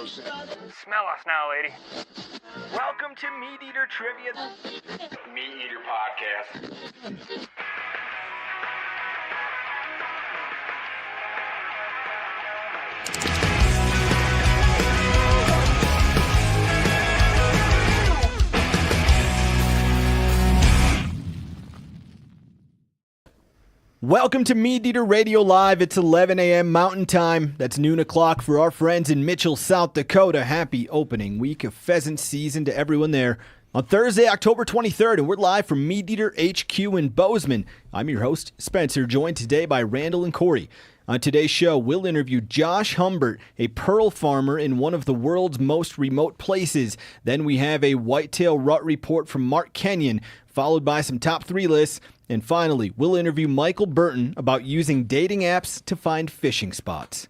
Smell us now, lady. Welcome to MeatEater Trivia. MeatEater Podcast. Welcome to MeatEater Radio Live. It's 11 a.m. Mountain Time. That's noon o'clock for our friends in Mitchell, South Dakota. Happy opening week of pheasant season to everyone there. On Thursday, October 23rd, and we're live from MeatEater HQ in Bozeman. I'm your host, Spencer, joined today by Randall and Cory. On today's show, we'll interview Josh Humbert, a pearl farmer in one of the world's most remote places. Then we have a Whitetail Rut Report from Mark Kenyon, followed by some top 3 lists. And finally, we'll interview Michael Burton about using dating apps to find fishing spots.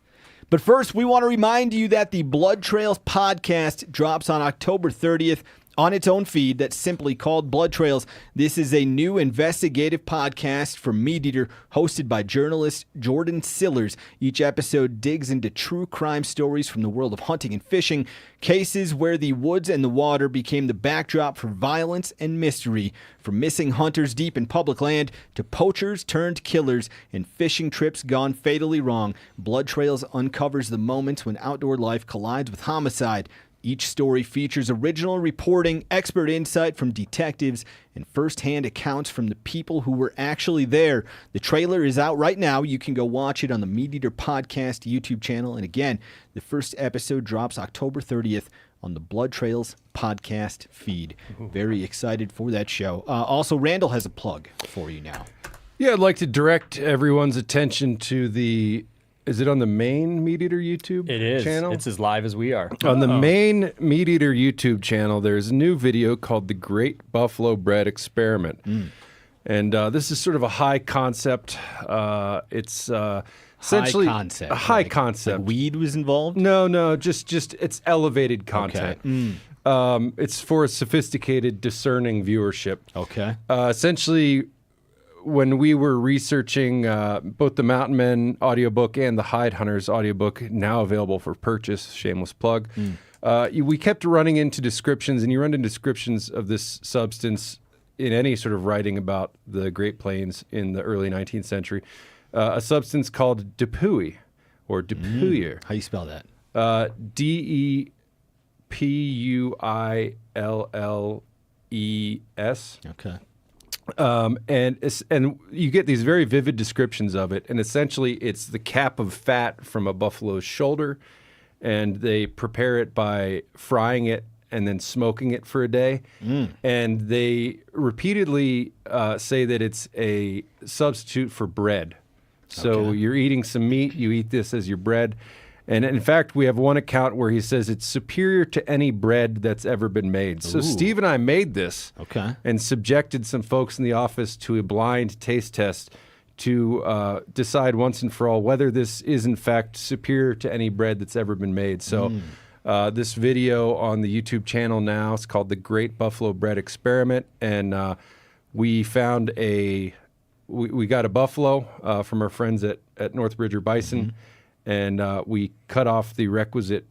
But first, we want to remind you that the Blood Trails podcast drops on October 30th on its own feed that's simply called Blood Trails. This is a new investigative podcast from MeatEater, hosted by journalist Jordan Sillers. Each episode digs into true crime stories from the world of hunting and fishing, cases where the woods and the water became the backdrop for violence and mystery, from missing hunters deep in public land to poachers turned killers and fishing trips gone fatally wrong. Blood Trails uncovers the moments when outdoor life collides with homicide. Each story features original reporting, expert insight from detectives, and first-hand accounts from the people who were actually there. The trailer is out right now. You can go watch it on the MeatEater Podcast YouTube channel. And again, the first episode drops October 30th on the Blood Trails podcast feed. Very excited for that show. Also, Randall has a plug for you now. Yeah, I'd like to direct everyone's attention to the... Is it on the main MeatEater YouTube channel? It's as live as we are. On the main MeatEater YouTube channel, there's a new video called The Great Buffalo Bread Experiment. And this is sort of a high concept. It's essentially concept, a high concept. Like weed was involved? No, just it's elevated content. Okay. It's for a sophisticated, discerning viewership. Okay. Essentially, when we were researching both the Mountain Men audiobook and the Hide Hunters audiobook, now available for purchase, shameless plug, we kept running into descriptions, and you run into descriptions of this substance in any sort of writing about the Great Plains in the early 19th century, a substance called Depuy, or Depuyer. How do you spell that? Depuyilles. Okay. And you get these very vivid descriptions of it, and essentially it's the cap of fat from a buffalo's shoulder, and they prepare it by frying it and then smoking it for a day. And they repeatedly say that it's a substitute for bread. So you're eating some meat, you eat this as your bread. And in fact, we have one account where he says it's superior to any bread that's ever been made. So Steve and I made this and subjected some folks in the office to a blind taste test to decide once and for all whether this is in fact superior to any bread that's ever been made. So this video on the YouTube channel now is called The Great Buffalo Bread Experiment. And we found we got a buffalo from our friends at Northbridger Bison. And we cut off the requisite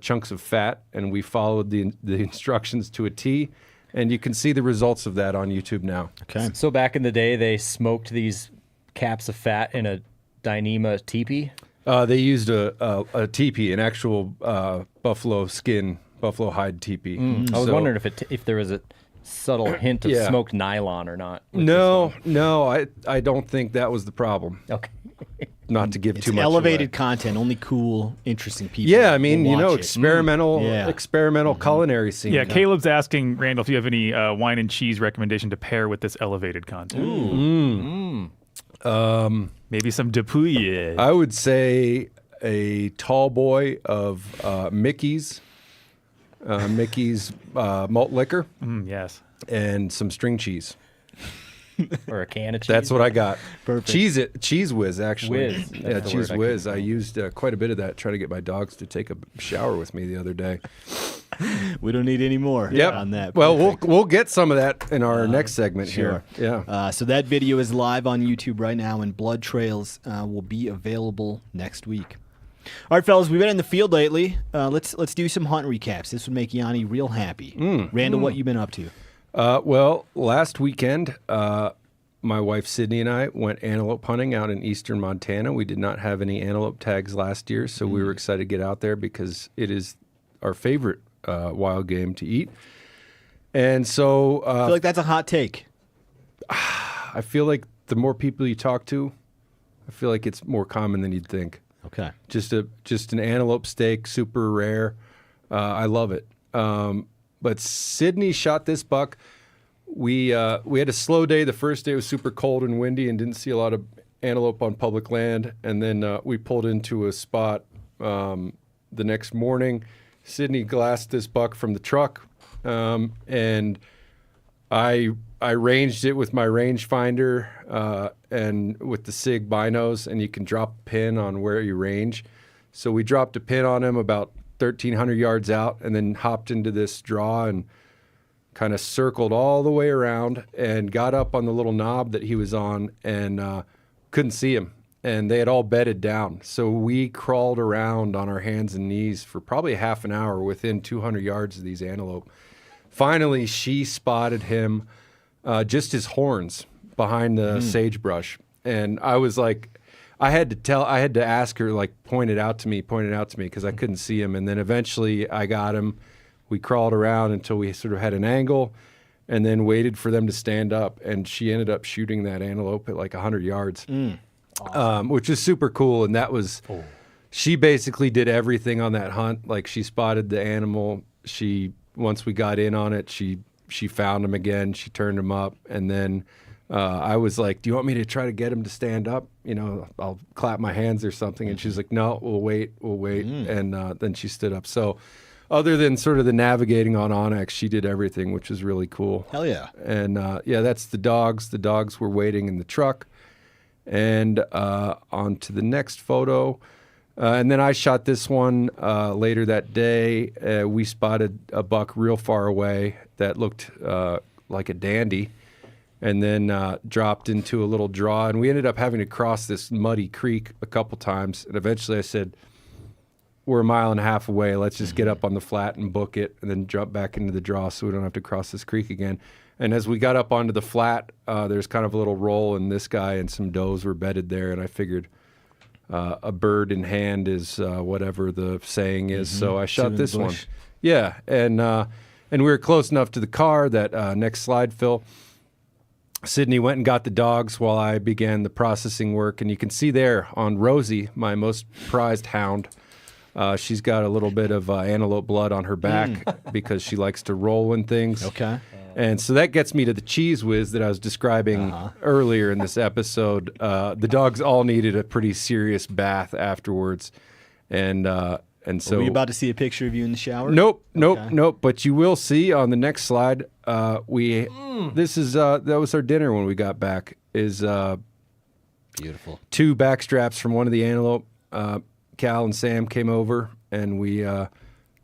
chunks of fat, and we followed the instructions to a T. And you can see the results of that on YouTube now. Okay. So back in the day, they smoked these caps of fat in a Dyneema teepee? They used a teepee, an actual buffalo skin, buffalo hide teepee. I was wondering if there was a subtle hint of smoked nylon or not. No, I don't think that was the problem. Okay. Not to give It's too much elevated away. content, only cool, interesting people. Yeah, I mean, will watch it. experimental culinary scene. Yeah, Caleb's asking, Randall, if you have any wine and cheese recommendation to pair with this elevated content. Maybe some Depuy. I would say a tall boy of Mickey's malt liquor. Yes. And some string cheese. Or a can of cheese. That's what I got. Perfect. Cheese Whiz, actually. Whiz. Yeah, Cheese Whiz. I used quite a bit of that trying to get my dogs to take a shower with me the other day. We don't need any more on that. Well, Perfect. we'll get some of that in our next segment sure. here. Yeah. So that video is live on YouTube right now, and Blood Trails will be available next week. All right, fellas, we've been in the field lately. Let's do some hunt recaps. This would make Yanni real happy. Randall, what you been up to? Well, last weekend, my wife Sydney and I went antelope hunting out in eastern Montana. We did not have any antelope tags last year, so we were excited to get out there because it is our favorite wild game to eat. And so I feel like that's a hot take. I feel like the more people you talk to, I feel like it's more common than you'd think. Okay. Just an antelope steak, super rare. I love it. But Sydney shot this buck. We had a slow day. The first day was super cold and windy and didn't see a lot of antelope on public land. And then we pulled into a spot the next morning. Sydney glassed this buck from the truck, and I ranged it with my rangefinder and with the SIG binos, and you can drop a pin on where you range. So we dropped a pin on him about 1,300 yards out, and then hopped into this draw and kind of circled all the way around and got up on the little knob that he was on and couldn't see him. And they had all bedded down. So we crawled around on our hands and knees for probably half an hour within 200 yards of these antelope. Finally, she spotted him, just his horns behind the sagebrush. And I was like, I had to ask her, like, point it out to me, because I couldn't see him. And then eventually I got him. We crawled around until we sort of had an angle and then waited for them to stand up. And she ended up shooting that antelope at like 100 yards, which is super cool. And that was, she basically did everything on that hunt. Like, she spotted the animal. Once we got in on it, she found him again. She turned him up. And then I was like, do you want me to try to get him to stand up? You know, I'll clap my hands or something. And she's like, no, we'll wait. And then she stood up. So other than sort of the navigating on Onyx, she did everything, which was really cool. Hell yeah. And yeah, that's the dogs. The dogs were waiting in the truck. And on to the next photo. And then I shot this one later that day. We spotted a buck real far away that looked like a dandy, and then dropped into a little draw. And we ended up having to cross this muddy creek a couple times. And eventually I said, we're 1.5 miles away. Let's just get up on the flat and book it and then jump back into the draw so we don't have to cross this creek again. And as we got up onto the flat, there's kind of a little roll, and this guy and some does were bedded there. And I figured a bird in hand is whatever the saying is. So I shot this one. Yeah, and we were close enough to the car that next slide, Phil. Sydney went and got the dogs while I began the processing work. And you can see there on Rosie, my most prized hound, she's got a little bit of antelope blood on her back because she likes to roll in things. Okay. And so that gets me to the cheese whiz that I was describing earlier in this episode. The dogs all needed a pretty serious bath afterwards. And so... Are we about to see a picture of you in the shower? Nope. But you will see on the next slide, this is, that was our dinner when we got back, is beautiful. 2 back straps from one of the antelope. Cal and Sam came over, and we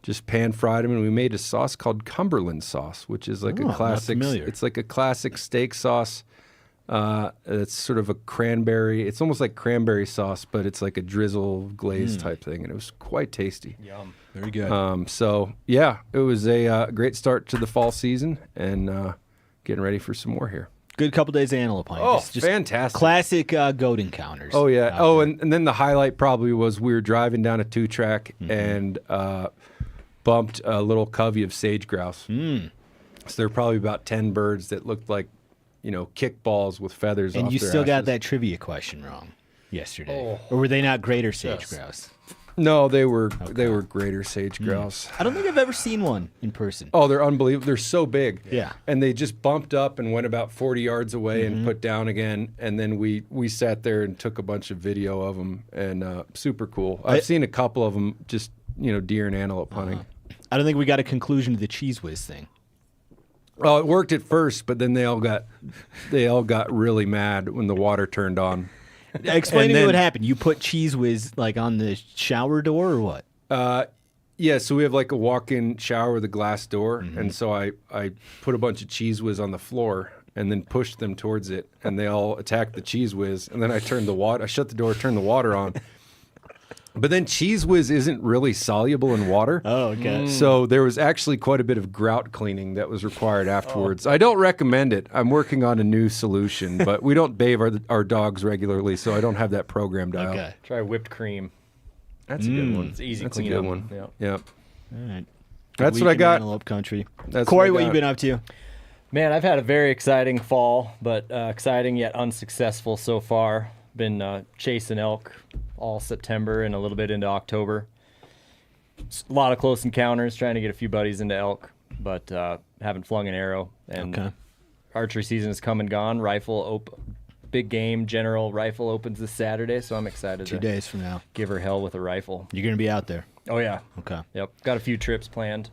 just pan-fried them, and we made a sauce called Cumberland sauce, which is like a classic. Not familiar. It's like a classic steak sauce. It's sort of a cranberry. It's almost like cranberry sauce, but it's like a drizzle glaze type thing, and it was quite tasty. Yum. Very good. So yeah, it was a great start to the fall season, and getting ready for some more here. Good couple days of antelope hunting. Oh, Just fantastic. Classic goat encounters. Oh, yeah. And then the highlight probably was we were driving down a 2-track and bumped a little covey of sage grouse. So there were probably about 10 birds that looked like, kickballs with feathers And off you their still got ashes. that trivia question wrong yesterday. Or were they not greater sage grouse? No, they were greater sage grouse. I don't think I've ever seen one in person. Oh, they're unbelievable. They're so big. Yeah. And they just bumped up and went about 40 yards away and put down again. And then we sat there and took a bunch of video of them, and super cool. I've seen a couple of them just, deer and antelope hunting. I don't think we got a conclusion to the cheese whiz thing. Well, it worked at first, but then they all got really mad when the water turned on. Explain to me what happened. You put cheese whiz like on the shower door or what? Yeah, so we have like a walk-in shower with a glass door, and so I put a bunch of cheese whiz on the floor and then pushed them towards it, and they all attacked the cheese whiz, and then I shut the door, turned the water on, But then Cheese Whiz isn't really soluble in water. Oh, okay. So there was actually quite a bit of grout cleaning that was required afterwards. I don't recommend it. I'm working on a new solution, but we don't bathe our dogs regularly, so I don't have that programmed out. Okay. Try whipped cream. That's a good one. It's easy That's a clean good up. one. Yeah. Yep. All right. That's Week what I in got. Antelope Country. That's Corey, what what I you got. been up to? Man, I've had a very exciting fall, but exciting yet unsuccessful so far. Been chasing elk all September and a little bit into October. A lot of close encounters, trying to get a few buddies into elk, but haven't flung an arrow. And Okay. archery season has come and gone. Big game general rifle opens this Saturday, so I'm excited 2 to days from now. give her hell with a rifle. You're going to be out there. Oh yeah, Okay. yep. Got a few trips planned.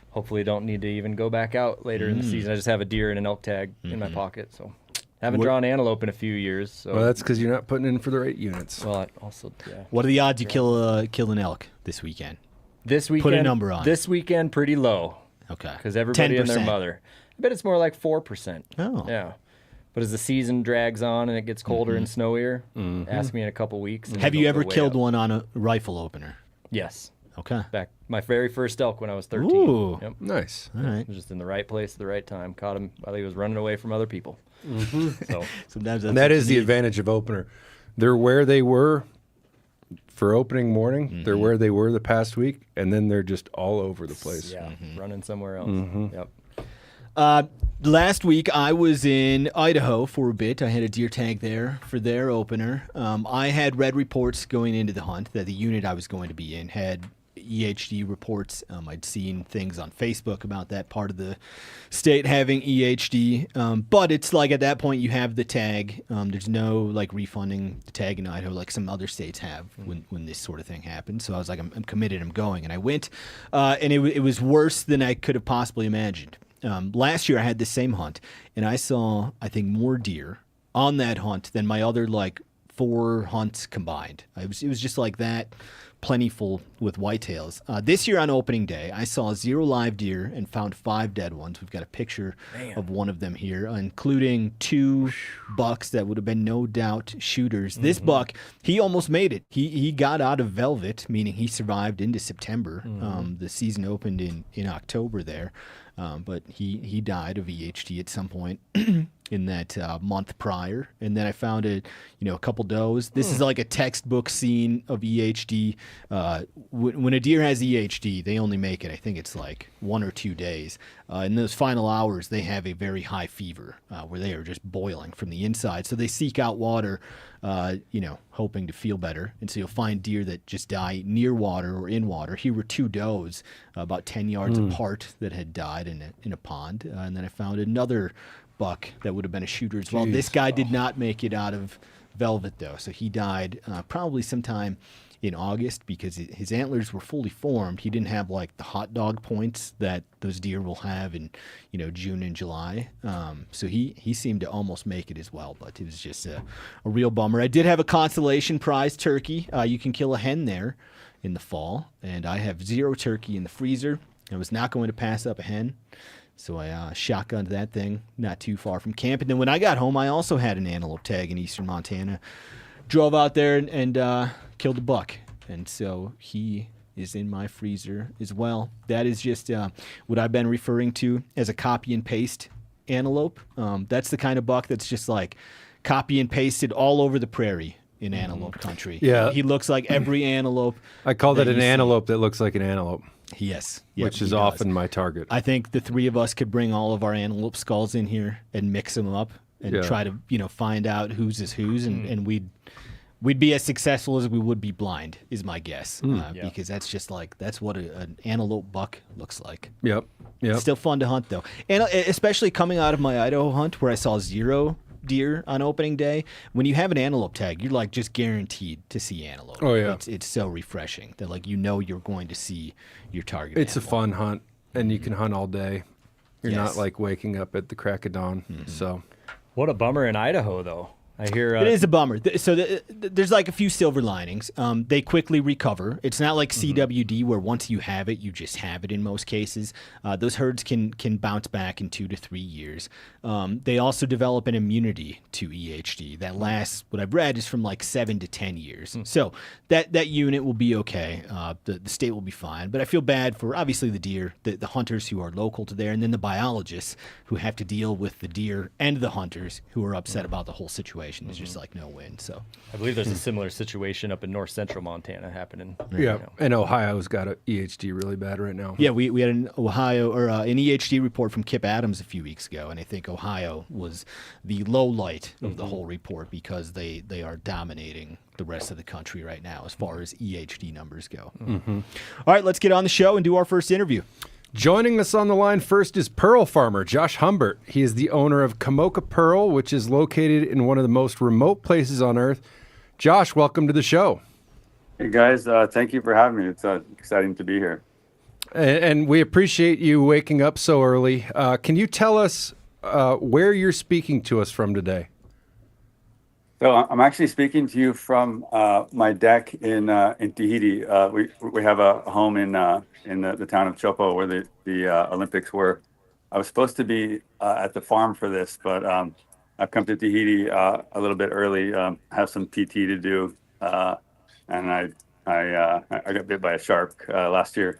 Hopefully, don't need to even go back out later in the season. I just have a deer and an elk tag in my pocket, so haven't drawn antelope in a few years. So Well, that's because you're not putting in for the right units. well, I also yeah. What are the odds you kill an elk this weekend? This weekend, Put a number on it. This weekend, pretty low Okay. because everybody and their 10%. mother. I bet it's more like 4%. Oh. Yeah. But as the season drags on and it gets colder and snowier, ask me in a couple weeks. and Have you it'll ever go way killed up. one on a rifle opener? Yes. Okay. Back my very first elk when I was 13. Ooh. Yep. Nice. All right. I was just in the right place at the right time. Caught him while he was running away from other people. So Sometimes that's And that what is you the need. advantage of opener. They're where they were for opening morning. They're where they were the past week, and then they're just all over the place. yeah, running somewhere else. Yep. Last week I was in Idaho for a bit. I had a deer tag there for their opener. I had read reports going into the hunt that the unit I was going to be in had EHD reports. I'd seen things on Facebook about that part of the state having EHD. But it's like at that point you have the tag. There's no like refunding the tag in Idaho like some other states have when this sort of thing happens. So I was like, I'm committed. I'm going. And I went. And it was worse than I could have possibly imagined. Last year I had the same hunt, and I saw, I think, more deer on that hunt than my other like 4 hunts combined. It was just like that plentiful with whitetails. This year on opening day, I saw 0 live deer and found 5 dead ones. We've got a picture of one of them here, including 2 bucks that would have been no doubt shooters. This buck, he almost made it. He got out of velvet, meaning he survived into September. The season opened in October there. But he died of EHD at some point in that month prior. And then I found a couple does. This is like a textbook scene of EHD. When a deer has EHD, they only make it, I think it's like 1 or 2 days. In those final hours, they have a very high fever where they are just boiling from the inside. So they seek out water, hoping to feel better. And so you'll find deer that just die near water or in water. Here were 2 does about 10 yards apart that had died in a pond. And then I found another buck that would have been a shooter as well. This guy did not make it out of velvet, though. So he died probably sometime in August because his antlers were fully formed. He didn't have like the hot dog points that those deer will have in June and July. So he seemed to almost make it as well, but it was just a real bummer. I did have a consolation prize turkey. You can kill a hen there in the fall, and I have 0 turkey in the freezer. I was not going to pass up a hen, so I shotgunned that thing not too far from camp. And then when I got home, I also had an antelope tag in eastern Montana. Drove out there and killed a buck, and so he is in my freezer as well. That is just what I've been referring to as a copy and paste antelope. That's the kind of buck that's just like copy and pasted all over the prairie in antelope country. Yeah. He looks like every antelope. I call that that an you see. antelope that looks like an antelope, Yes. which he is does. often my target. I think the 3 of us could bring all of our antelope skulls in here and mix them up and Yeah. try to find out whose is whose, and we'd be as successful as we would be blind, is my guess. Because that's just like that's what an antelope buck looks like. Yep. Still fun to hunt though, and especially coming out of my Idaho hunt where I saw 0 deer on opening day. When you have an antelope tag, you're like just guaranteed to see antelope. Oh, yeah. It's so refreshing that like you're going to see your target. It's a animal. fun hunt, and you can hunt all day. You're Yes. not like waking up at the crack of dawn. So What a bummer in Idaho, though. I hear It is a bummer. There's like a few silver linings. They quickly recover. It's not like CWD where once you have it, you just have it in most cases. Those herds can bounce back in 2 to 3 years. They also develop an immunity to EHD that lasts, what I've read, is from like 7 to 10 years. So that unit will be okay. The state will be fine. But I feel bad for obviously the deer, the hunters who are local to there, and then the biologists who have to deal with the deer and the hunters who are upset about the whole situation. It's just like no win. So I believe there's a similar situation up in north central Montana happening. Yeah, and Ohio's got a EHD really bad right now. yeah, we had an Ohio or an EHD report from Kip Adams a few weeks ago, and I think Ohio was the low light of the whole report because they are dominating the rest of the country right now as far as EHD numbers go. All right, let's get on the show and do our first interview. Joining us on the line first is pearl farmer Josh Humbert. He is the owner of Kamoka Pearl, which is located in one of the most remote places on earth. Josh, welcome to the show. Hey guys, thank you for having me. It's exciting to be here. And we appreciate you waking up so early. Can you tell us where you're speaking to us from today? So I'm actually speaking to you from my deck in Tahiti. We have a home in the town of Chopo where the Olympics were. I was supposed to be at the farm for this, but I've come to Tahiti a little bit early. Have some PT to do, and I got bit by a shark last year,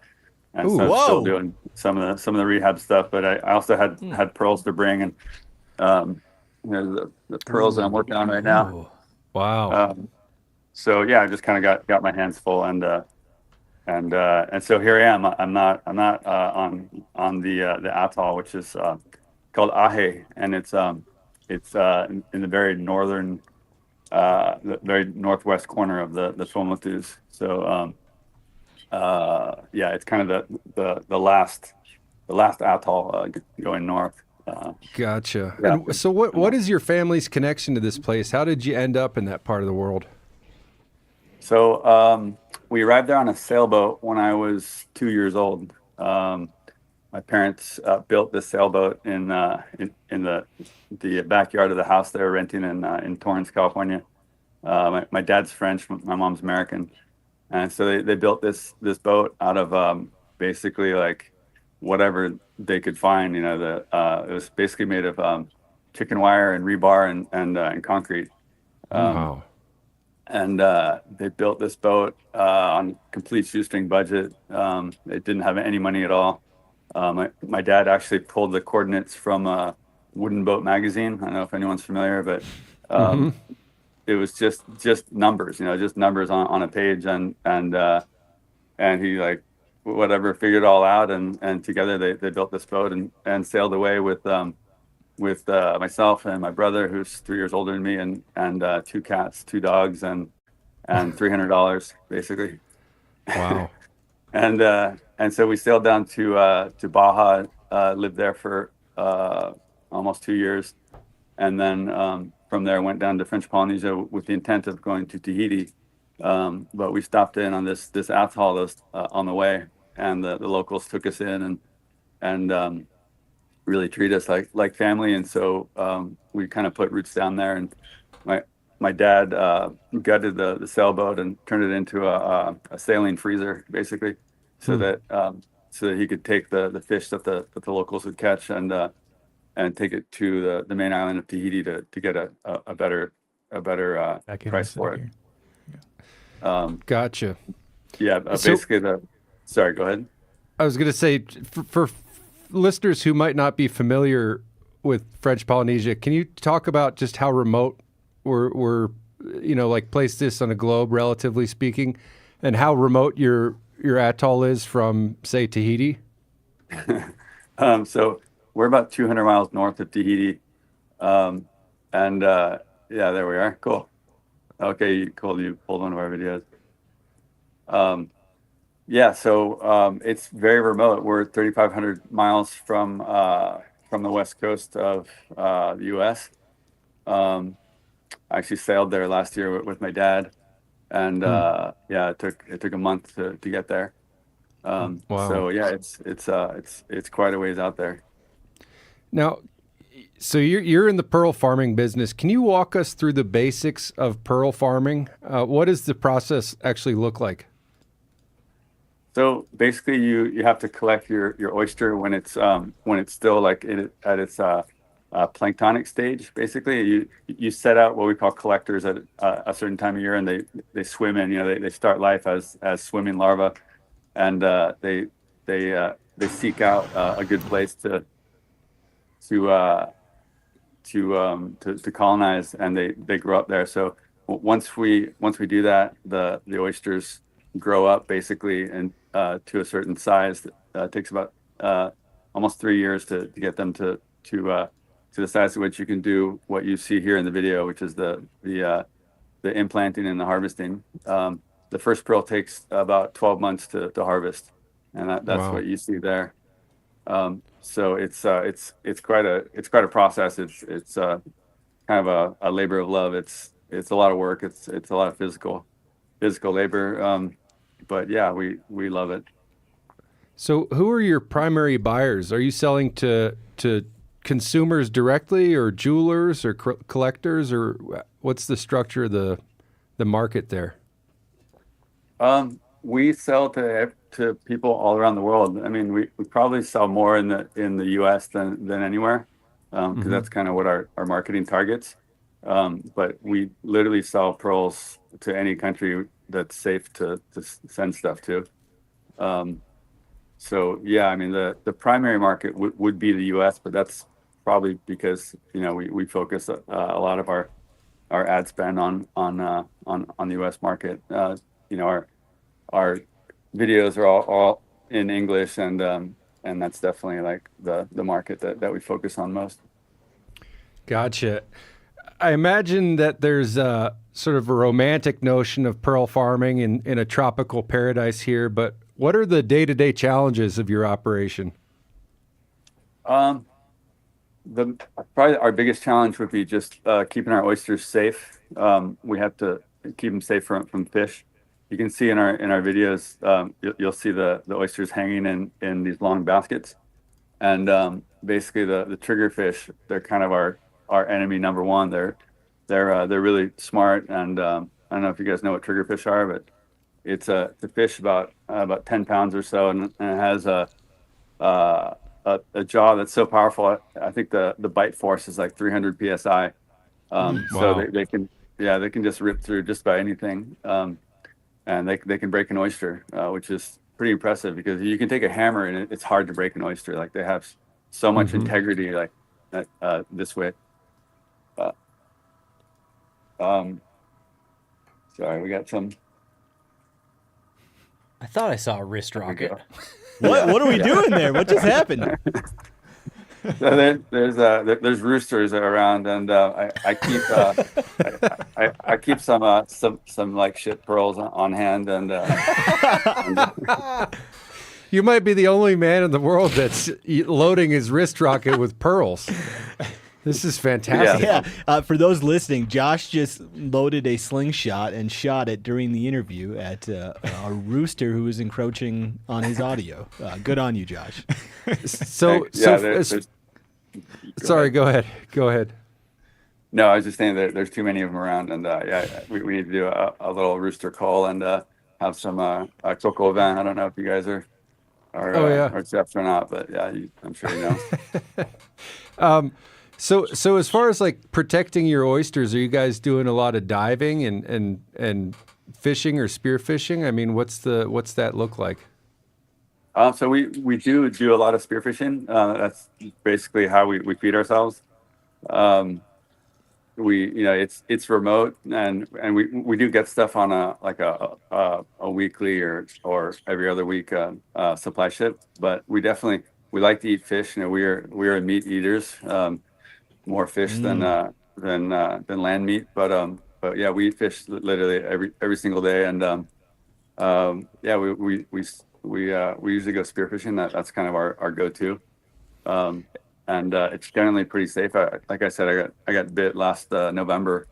and so I'm still doing some of the rehab stuff. But I also had pearls to bring, and the pearls that I'm working on right now. Wow. So yeah, I just kind of got my hands full, and so here I am. I'm not on the atoll, which is called Ahe, and it's in the very northern, the very northwest corner of the Tuamotus. So yeah, it's kind of the last atoll going north. Gotcha. Yeah. And so what is your family's connection to this place? How did you end up in that part of the world? So we arrived there on a sailboat when I was 2 years old. My parents built this sailboat in the backyard of the house they were renting in Torrance, California. My dad's French, my mom's American, and so they built this boat out of basically like whatever they could find. It was basically made of chicken wire and rebar and concrete. Wow. And they built this boat on complete shoestring budget. They didn't have any money at all. My dad actually pulled the coordinates from a Wooden Boat magazine. I don't know if anyone's familiar, but it was just numbers, just numbers on a page, and he like whatever figured it all out, and together they built this boat and sailed away with myself and my brother, who's 3 years older than me, and 2 cats, 2 dogs, and $300 basically. Wow. And so we sailed down to Baja, lived there for almost 2 years, and then from there went down to French Polynesia with the intent of going to Tahiti. But we stopped in on this atoll on the way, and the locals took us in and really treat us like family. And so we kind of put roots down there. And my dad gutted the sailboat and turned it into a saline freezer, basically, so that he could take the fish that the locals would catch and take it to the main island of Tahiti to get a better price for it. Gotcha. Yeah, basically sorry, go ahead. I was going to say, for listeners who might not be familiar with French Polynesia, can you talk about just how remote we're like placed this on a globe, relatively speaking, and how remote your atoll is from, say, Tahiti? So we're about 200 miles north of Tahiti, and yeah, there we are. Cool. Okay, cool. You pulled one of our videos. Yeah, so it's very remote. We're 3,500 miles from the west coast of the U.S. I actually sailed there last year with my dad, and yeah, it took a month to get there. Wow. So yeah, it's quite a ways out there. Now, So you're in the pearl farming business. Can you walk us through the basics of pearl farming? What does the process actually look like? So basically, you have to collect your oyster when it's still like at its planktonic stage. Basically, you set out what we call collectors at a certain time of year, and they swim in. They start life as swimming larvae, and they seek out a good place to colonize, and they grow up there. So once we do that, the oysters grow up basically and to a certain size. It takes about almost 3 years to get them to the size at which you can do what you see here in the video, which is the implanting and the harvesting. The first pearl takes about 12 months to harvest, and that's Wow. what you see there. So it's quite a process. It's kind of a labor of love. It's a lot of work. It's a lot of physical labor. But yeah, we love it. So who are your primary buyers? Are you selling to consumers directly, or jewelers, or collectors, or what's the structure of the market there? We sell to people all around the world. I mean, we probably sell more in the U.S. than anywhere, because that's kind of what our marketing targets. But we literally sell pearls to any country that's safe to send stuff to. So yeah, I mean, the primary market would be the U.S., but that's probably because we focus a lot of our ad spend on the U.S. market. Our videos are all in English, and that's definitely like the market that we focus on most. Gotcha. I imagine that there's sort of a romantic notion of pearl farming in a tropical paradise here, but what are the day-to-day challenges of your operation? Probably our biggest challenge would be just keeping our oysters safe. We have to keep them safe from fish. You can see in our videos, you'll see the oysters hanging in these long baskets, and basically the triggerfish, they're kind of our enemy number one. They're really smart, and I don't know if you guys know what triggerfish are, but it's a fish about 10 pounds or so, and it has a jaw that's so powerful. I think the bite force is like 300 psi. Wow. So they can just rip through just about anything. And they can break an oyster, which is pretty impressive, because you can take a hammer and it's hard to break an oyster. Like, they have so much integrity, like this way. Sorry, we got some. I thought I saw a wrist rocket. What are we doing there? What just happened? So there's roosters around, and I keep some like shit pearls on hand, and You might be the only man in the world that's loading his wrist rocket with pearls. This is fantastic. Yeah. For those listening, Josh just loaded a slingshot and shot it during the interview at a rooster who was encroaching on his audio. Good on you, Josh. Sorry, go ahead. No, I was just saying that there's too many of them around, and we need to do a little rooster call and have some cocoa vin. I don't know if you guys are chefs or not, but yeah, I'm sure you know. So as far as like protecting your oysters, are you guys doing a lot of diving and fishing or spearfishing? I mean, what's that look like? So we do a lot of spearfishing. That's basically how we feed ourselves. It's remote, and we do get stuff on a weekly or every other week supply ship. But we like to eat fish. We are meat eaters. More fish than land meat, but yeah, we eat fish literally every single day, and we usually go spearfishing. That's kind of our go-to, and it's generally pretty safe. Like I said, I got bit last November,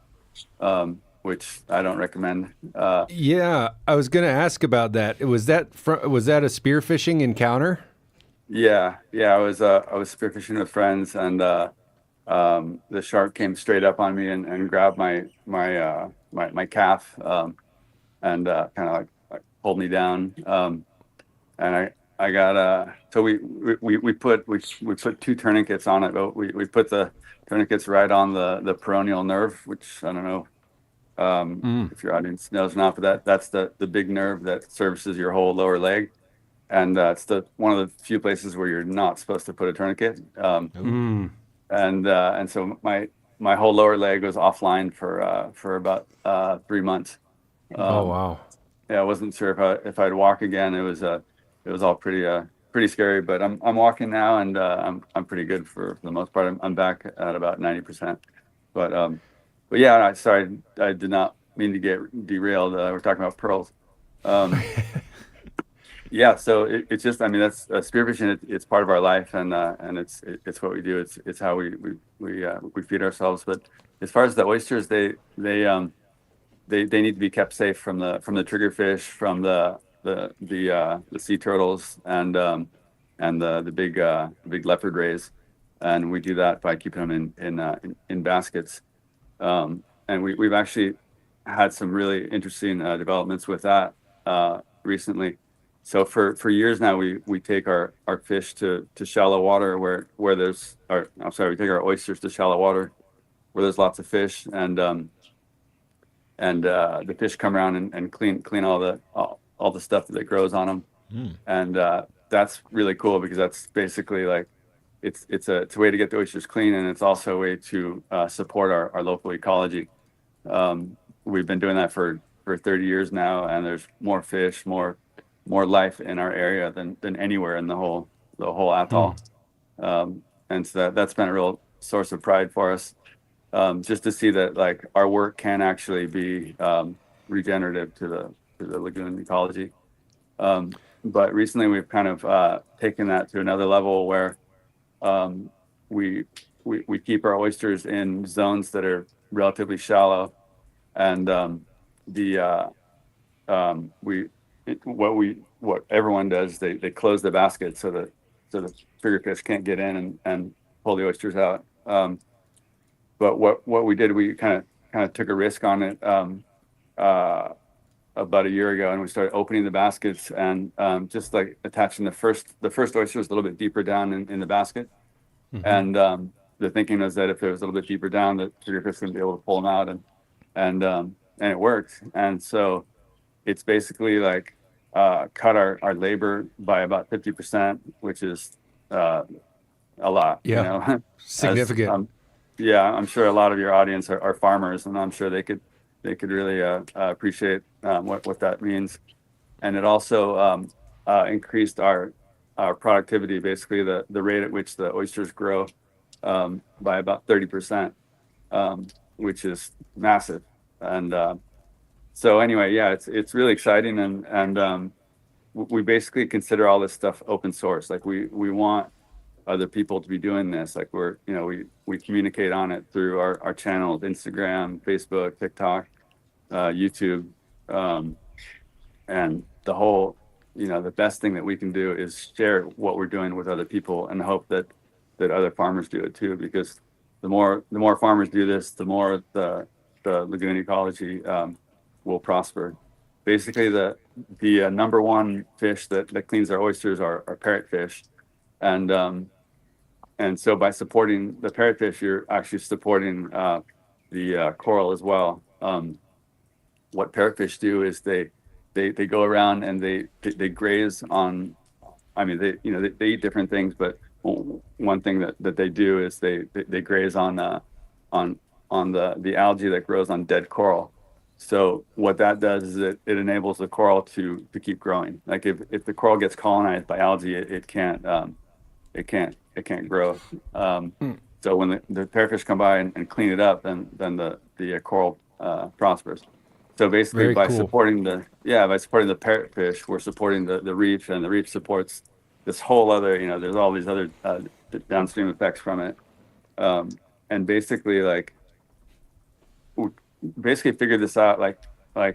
which I don't recommend. Yeah, I was going to ask about that. Was that a spearfishing encounter? Yeah, I was spearfishing with friends, and the shark came straight up on me and grabbed my calf, and kind of like pulled me down. And I got so we put 2 tourniquets on it, but we put the tourniquets right on the peroneal nerve, which I don't know if your audience knows or not, but that's the big nerve that services your whole lower leg, and it's one of the few places where you're not supposed to put a tourniquet. And so my whole lower leg was offline for about 3 months. Oh wow. Yeah, I wasn't sure if I'd walk again. It was all pretty scary, but I'm walking now, and I'm pretty good for the most part. I'm back at about 90%. But yeah, sorry, I did not mean to get derailed. We're talking about pearls. Yeah, so it's just, I mean, that's spearfishing. It's part of our life, and it's what we do. It's how we feed ourselves. But as far as the oysters, they need to be kept safe from the triggerfish, from the sea turtles, and the big leopard rays, and we do that by keeping them in baskets. And we've actually had some really interesting developments with that recently. So for years now, we take our fish to shallow water where there's we take our oysters to shallow water where there's lots of fish, and the fish come around and clean all the stuff that grows on them. And that's really cool, because that's basically like it's a way to get the oysters clean, and it's also a way to support our local ecology. We've been doing that for 30 years now, and there's more fish, more life in our area than anywhere in the whole atoll. And so that's been a real source of pride for us, just to see that like our work can actually be regenerative to the lagoon ecology. But recently we've kind of taken that to another level where we keep our oysters in zones that are relatively shallow, and what everyone does, they close the basket so the triggerfish can't get in and pull the oysters out. But what we did, we kind of took a risk on it about a year ago, and we started opening the baskets and just like attaching the first oysters a little bit deeper down in the basket. And the thinking was that if it was a little bit deeper down, the triggerfish wouldn't be able to pull them out, and it worked. And so it's basically like cut our labor by about 50%, which is a lot. Yeah, you know? significant. Yeah, I'm sure a lot of your audience are farmers, and I'm sure they could really appreciate what that means. And it also increased our productivity, basically the rate at which the oysters grow, by about 30%, which is massive. And so anyway, yeah, it's really exciting, and we basically consider all this stuff open source. Like we want other people to be doing this. Like we communicate on it through our channels, Instagram, Facebook, TikTok, YouTube, and the whole, the best thing that we can do is share what we're doing with other people, and hope that other farmers do it too, because the more farmers do this, the more the lagoon ecology will prosper. Basically, the number one fish that cleans our oysters are parrotfish, and so by supporting the parrotfish, you're actually supporting the coral as well. What parrotfish do is they go around and they graze on. I mean, they eat different things, but one thing that they do is they graze on the algae that grows on dead coral. So what that does is it enables the coral to keep growing. Like if the coral gets colonized by algae, it can't grow. So when the parrotfish come by and clean it up, then the coral prospers. So basically, by supporting the parrotfish, we're supporting the reef, and the reef supports this whole other. There's all these other downstream effects from it, and basically figured this out. I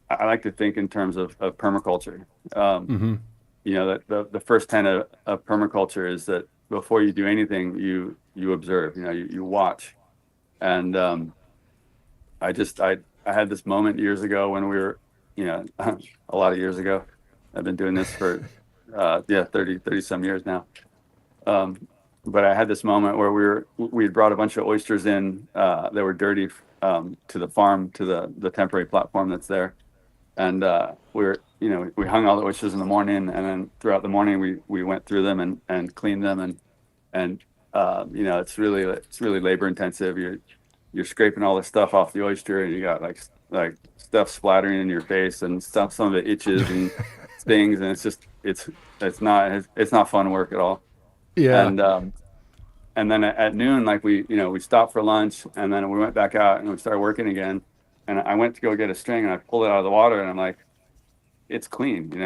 like to think in terms of permaculture. That the first tenet of permaculture is that before you do anything, you observe, you watch. And I had this moment years ago when we were, a lot of years ago. I've been doing this for 30 some years now. But I had this moment where we had brought a bunch of oysters in that were dirty to the farm, to the temporary platform that's there. And we hung all the oysters in the morning, and then throughout the morning we went through them and cleaned them, and it's really labor intensive. You're scraping all this stuff off the oyster, and you got like stuff splattering in your face, and stuff, some of it itches and stings, and it's not fun work at all. Yeah. And then at noon, like we stopped for lunch, and then we went back out and we started working again. And I went to go get a string, and I pulled it out of the water, and I'm like, it's clean, and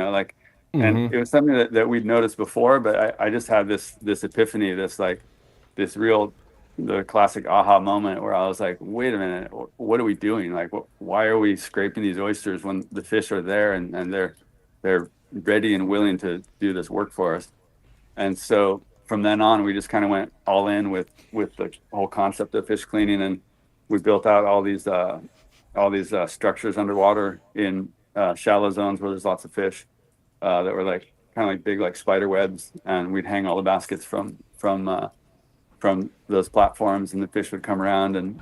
it was something that we'd noticed before, but I just had this epiphany, the classic aha moment where I was like, wait a minute, what are we doing? Like, why are we scraping these oysters when the fish are there and they're ready and willing to do this work for us? And so from then on, we just kind of went all in with the whole concept of fish cleaning, and we built out all these structures underwater in shallow zones where there's lots of fish that were like kind of like big like spider webs, and we'd hang all the baskets from those platforms, and the fish would come around and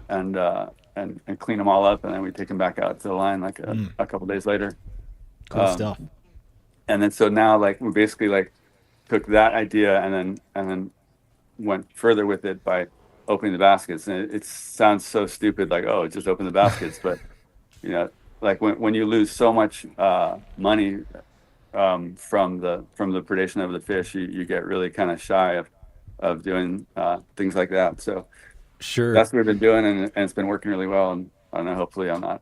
clean them all up, and then we'd take them back out to the line like a couple days later. Cool stuff. And then so now like we basically like took that idea and then went further with it by opening the baskets. And it sounds so stupid, like, oh, just open the baskets, but like when you lose so much money from the predation of the fish, you get really kind of shy of doing things like that. So sure, that's what we've been doing, and it's been working really well. And I don't know, hopefully I'm not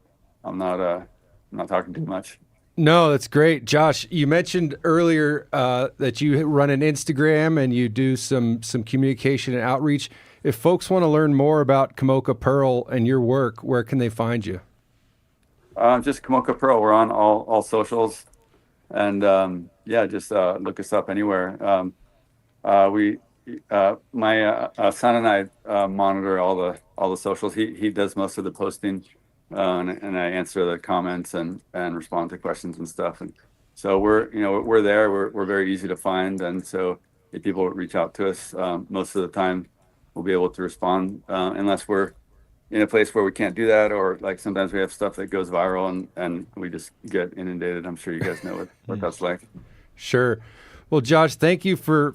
talking too much. No, that's great. Josh, you mentioned earlier that you run an Instagram and you do some communication and outreach. If folks want to learn more about Kamoka Pearl and your work, where can they find you? Just Kamoka Pearl. We're on all socials, and just look us up anywhere. My son and I monitor all the socials. He does most of the posting, and I answer the comments and respond to questions and stuff. And so we're there. We're very easy to find, and so if people reach out to us, most of the time we'll be able to respond, unless we're in a place where we can't do that, or like sometimes we have stuff that goes viral and we just get inundated. I'm sure you guys know what that's like. Sure. Well, Josh, thank you for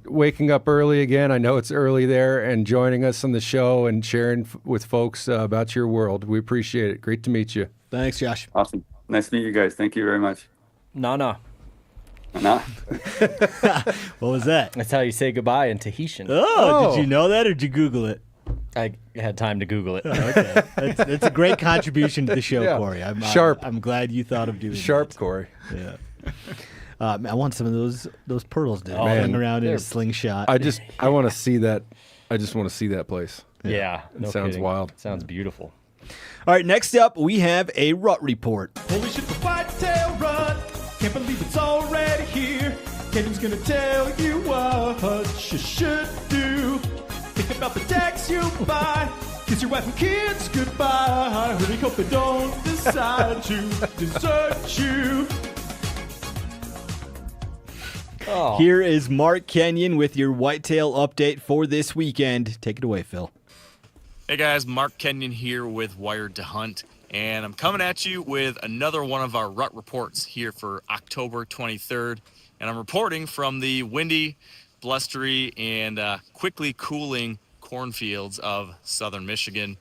waking up early again. I know it's early there, and joining us on the show and sharing with folks about your world. We appreciate it. Great to meet you. Thanks, Josh. Awesome. Nice to meet you guys. Thank you very much. Nah. Nah. What was that? That's how you say goodbye in Tahitian. Oh, did you know that, or did you Google it? I had time to Google it. Okay. That's a great contribution to the show, Yeah. Cory. Sharp. I'm glad you thought of doing Sharp, that. Cory. Yeah. I want some of those pearls, dude. Oh, man. Hang around in a slingshot. I want to see that. I just want to see that place. Yeah. No sounds kidding. wild. Sounds beautiful. All right, next up, we have a Rut Report. Holy shit, the Whitetail Rut. Can't believe it's already here. Kevin's gonna tell you what you should do. Think about the tax you buy. Kiss your wife and kids goodbye. I really hope they don't decide to desert you. Oh. Here is Mark Kenyon with your Whitetail update for this weekend. Take it away, Phil. Hey guys, Mark Kenyon here with Wired to Hunt, and I'm coming at you with another one of our Rut Reports here for October 23rd, and I'm reporting from the windy, blustery, and quickly cooling cornfields of southern Michigan.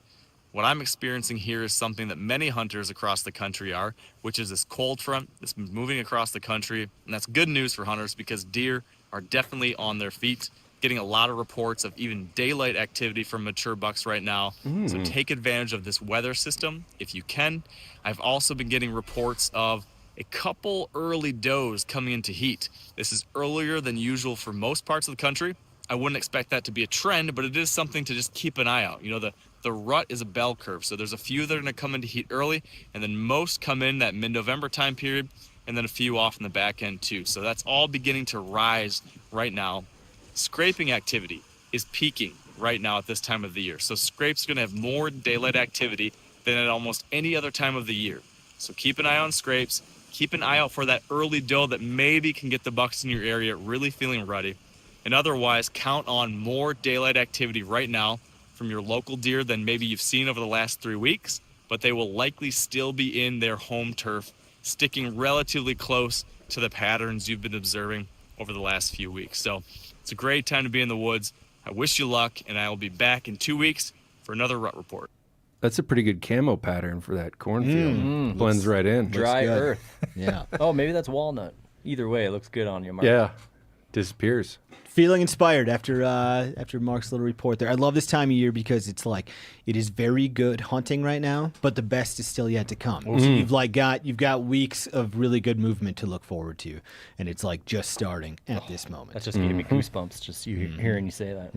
What I'm experiencing here is something that many hunters across the country are, which is this cold front that's moving across the country, and that's good news for hunters because deer are definitely on their feet. Getting a lot of reports of even daylight activity from mature bucks right now. So take advantage of this weather system if you can. I've also been getting reports of a couple early does coming into heat. This is earlier than usual for most parts of the country. I wouldn't expect that to be a trend, but it is something to just keep an eye out. You know, the rut is a bell curve, so there's a few that are going to come into heat early, and then most come in that mid-November time period, and then a few off in the back end too. So that's all beginning to rise right now. scraping activity is peaking right now at this time of the year. So scrapes going to have more daylight activity than at almost any other time of the year. So keep an eye on scrapes. Keep an eye out for that early doe that maybe can get the bucks in your area really feeling ready. And otherwise, count on more daylight activity right now from your local deer than maybe you've seen over the last 3 weeks, but they will likely still be in their home turf, sticking relatively close to the patterns you've been observing over the last few weeks. So it's a great time to be in the woods. I wish you luck, and I will be back in 2 weeks for another Rut Report. That's a pretty good camo pattern for that cornfield. Blends right in. Dry earth. Yeah. Oh, maybe that's walnut. Either way, it looks good on you, Mark. Yeah. Disappears. Feeling inspired after Mark's little report there. I love this time of year because it's like it is very good hunting right now, but the best is still yet to come. So you've got weeks of really good movement to look forward to, and it's like just starting at this moment. That's just giving me goosebumps just hearing you say that.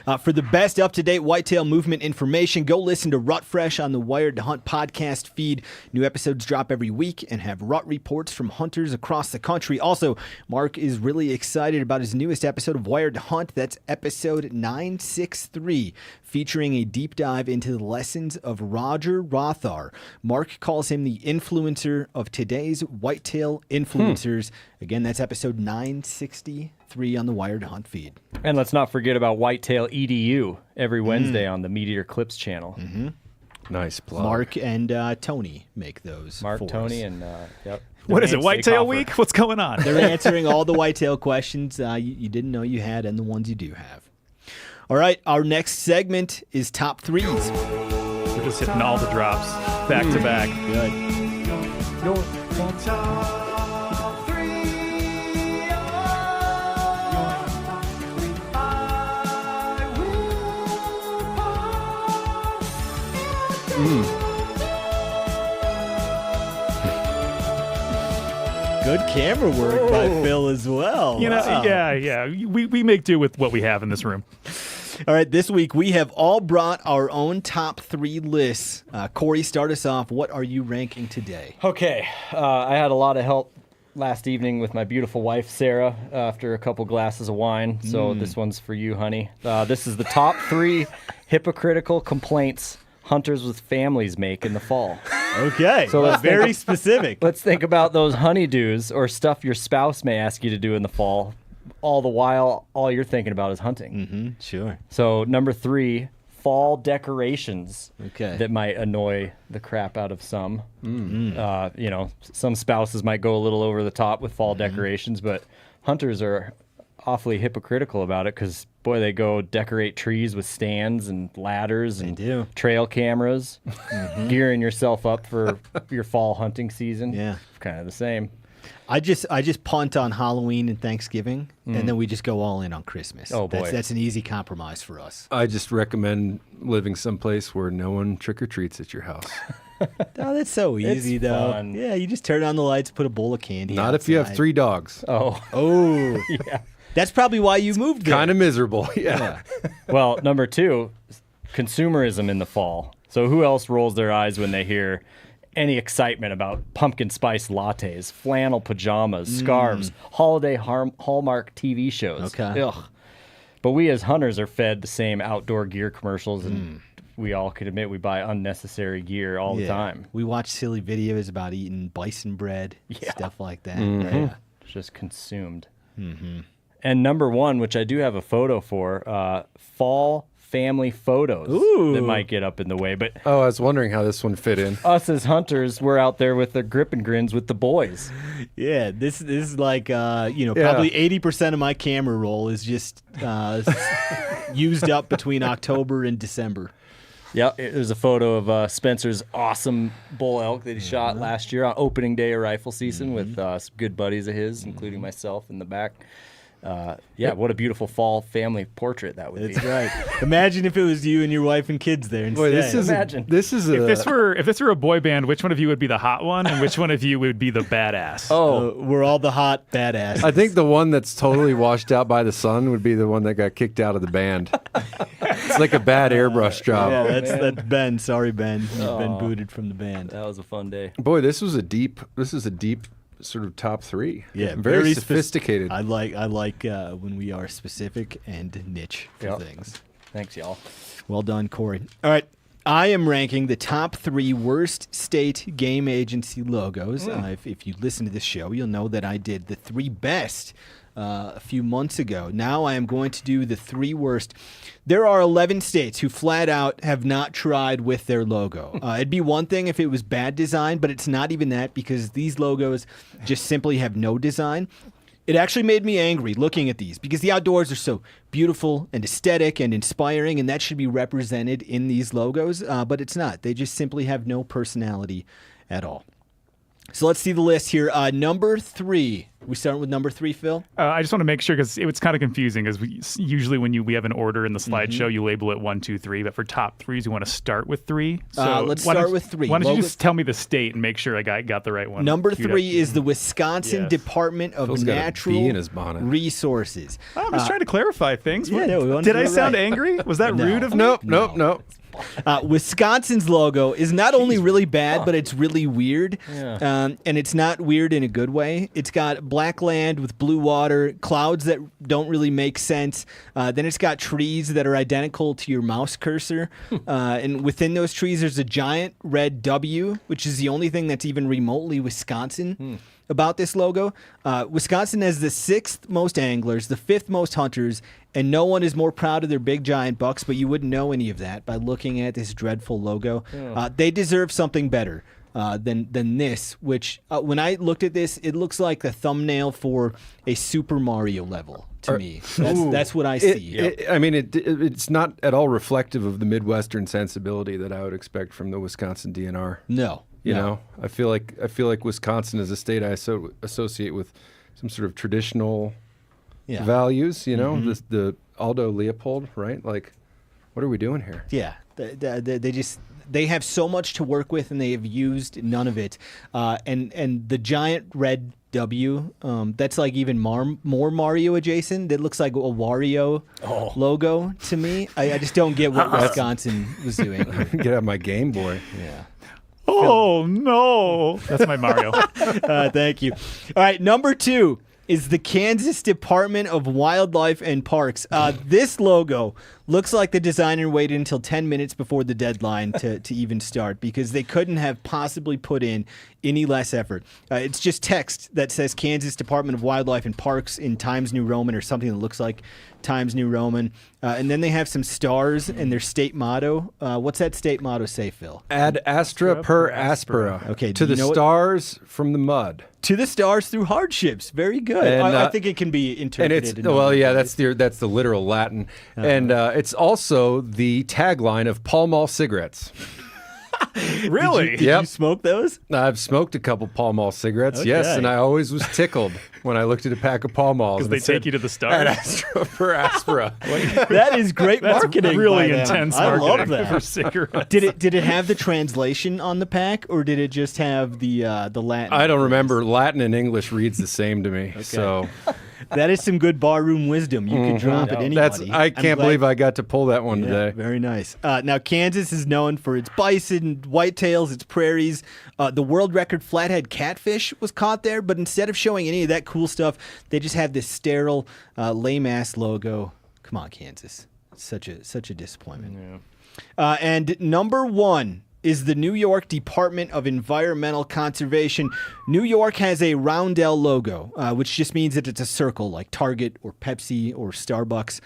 Yeah. For the best up-to-date whitetail movement information, go listen to Rut Fresh on the Wired to Hunt podcast feed. New episodes drop every week and have Rut reports from hunters across the country. Also, Mark is really excited about his newest episode of Wired to Hunt. That's episode 963, featuring a deep dive into the lessons of Roger Rothar. Mark calls him the influencer of today's whitetail influencers. Again, that's episode 963 on the Wired to Hunt feed. And let's not forget about Whitetail EDU every Wednesday on the MeatEater Clips channel. Nice plug. Mark and Tony make those. Mark, for Tony, us. and yep. What is it, Steak Whitetail offer. Week? What's going on? They're answering all the whitetail questions you didn't know you had and the ones you do have. All right, our next segment is top threes. We're just hitting all the drops back to back. Good. Top 3. I will Good camera work by Phil as well. You know, Wow. yeah. We make do with what we have in this room. All right, this week we have all brought our own top 3 lists. Cory, start us off. What are you ranking today? Okay, I had a lot of help last evening with my beautiful wife, Sarah, after a couple glasses of wine. So this one's for you, honey. This is the top 3 hypocritical complaints hunters with families make in the fall. Okay, So let's very specific. Let's think about those honeydews or stuff your spouse may ask you to do in the fall. All the while, all you're thinking about is hunting. Sure. So number 3, fall decorations Okay. that might annoy the crap out of some. Some spouses might go a little over the top with fall decorations, but hunters are awfully hypocritical about it because, boy, they go decorate trees with stands and ladders and do. trail cameras, gearing yourself up for your fall hunting season. Yeah. Kind of the same. I just punt on Halloween and Thanksgiving, and then we just go all in on Christmas. Oh, boy. That's an easy compromise for us. I just recommend living someplace where no one trick-or-treats at your house. Oh, that's so easy, It's though. fun. Yeah, you just turn on the lights, put a bowl of candy. Not if you have outside. 3 dogs. Oh, Oh, yeah. That's probably why you moved there. Kind of miserable. Yeah. Well, number 2, consumerism in the fall. So who else rolls their eyes when they hear any excitement about pumpkin spice lattes, flannel pajamas, scarves, holiday Hallmark TV shows? Okay. Ugh. But we as hunters are fed the same outdoor gear commercials, and we all can admit we buy unnecessary gear all the time. We watch silly videos about eating bison bread, stuff like that. Yeah. It's just consumed. And number 1, which I do have a photo for, fall family photos that might get up in the way. But Oh, I was wondering how this one fit in. us as hunters, we're out there with the grip and grins with the boys. Yeah, this is like probably 80% of my camera roll is just used up between October and December. Yeah, there's a photo of Spencer's awesome bull elk that he shot last year on opening day of rifle season with some good buddies of his, including myself in the back. What a beautiful fall family portrait that would be. That's right. Imagine if it was you and your wife and kids there instead. Boy, this is Imagine. If this were a boy band, which one of you would be the hot one, and which one of you would be the badass? We're all the hot badass. I think the one that's totally washed out by the sun would be the one that got kicked out of the band. It's like a bad airbrush job. Yeah, that's Ben. Sorry, Ben. You've been booted from the band. That was a fun day. Boy, this is a deep sort of top three. Yeah, very sophisticated. I like when we are specific and niche for things. Thanks, y'all. Well done, Cory. All right. I am ranking the top 3 worst state game agency logos. If you listen to this show, you'll know that I did the 3 best a few months ago. Now I am going to do the 3 worst. There are 11 states who flat out have not tried with their logo. It'd be one thing if it was bad design, but it's not even that because these logos just simply have no design. It actually made me angry looking at these because the outdoors are so beautiful and aesthetic and inspiring, and that should be represented in these logos, but it's not. They just simply have no personality at all. So let's see the list here. Number 3. We start with number 3, Phil? I just want to make sure because it's kind of confusing because usually when we have an order in the slideshow, you label it 1, 2, 3. But for top 3s, you want to start with 3. So let's start with 3. Why don't you just tell me the state and make sure I got the right one? Number 3 is the Wisconsin Department of Phil's Natural got a bee in his bonnet. Resources. I'm just trying to clarify things. Yeah, no, we wanted Did to I do it sound right. angry? Was that No. rude of me? Nope. Wisconsin's logo is not only really bad, but it's really weird. Yeah. And it's not weird in a good way. It's got black land with blue water, clouds that don't really make sense. Then it's got trees that are identical to your mouse cursor. And within those trees, there's a giant red W, which is the only thing that's even remotely Wisconsin. About this logo. Wisconsin has the 6th most anglers, the 5th most hunters, and no one is more proud of their big giant bucks, but you wouldn't know any of that by looking at this dreadful logo. They deserve something better than this, which when I looked at this, it looks like the thumbnail for a Super Mario level to me. That's what I see. It's not at all reflective of the Midwestern sensibility that I would expect from the Wisconsin DNR. No. You know, I feel like Wisconsin is a state I associate with some sort of traditional values. You know, the Aldo Leopold, right? Like, what are we doing here? Yeah, they have so much to work with, and they have used none of it. And the giant red W, that's like even more Mario adjacent. That looks like a Wario logo to me. I just don't get what Wisconsin was doing. Get out my Game Boy. Yeah. Oh, no. That's my Mario. Thank you. All right, number 2 is the Kansas Department of Wildlife and Parks. This logo looks like the designer waited until 10 minutes before the deadline to even start because they couldn't have possibly put in any less effort. It's just text that says Kansas Department of Wildlife and Parks in Times New Roman or something that looks like Times New Roman. And then they have some stars and their state motto. What's that state motto say, Phil? Ad astra per aspera. Okay, to the stars from the mud. To the stars through hardships. Very good. And, I think it can be interpreted. That's the literal Latin, and it's also the tagline of Pall Mall cigarettes. Really? Did you smoke those? I've smoked a couple Pall Mall cigarettes, yes, and I always was tickled when I looked at a pack of Pall Malls. Because they take you to the Ad stars. astra per aspera. That is great That's marketing. really by them. intense I marketing love that. for cigarettes. Did it have the translation on the pack, or did it just have the Latin? I don't remember. Latin and English reads the same to me, so That is some good barroom wisdom. You can drop at anybody. I can't believe I got to pull that one today. Very nice. Now, Kansas is known for its bison, whitetails, its prairies. The world record flathead catfish was caught there, but instead of showing any of that cool stuff, they just have this sterile, lame-ass logo. Come on, Kansas. Such a disappointment. Yeah. And number 1 is the New York Department of Environmental Conservation. New York has a roundel logo, which just means that it's a circle like Target or Pepsi or Starbucks.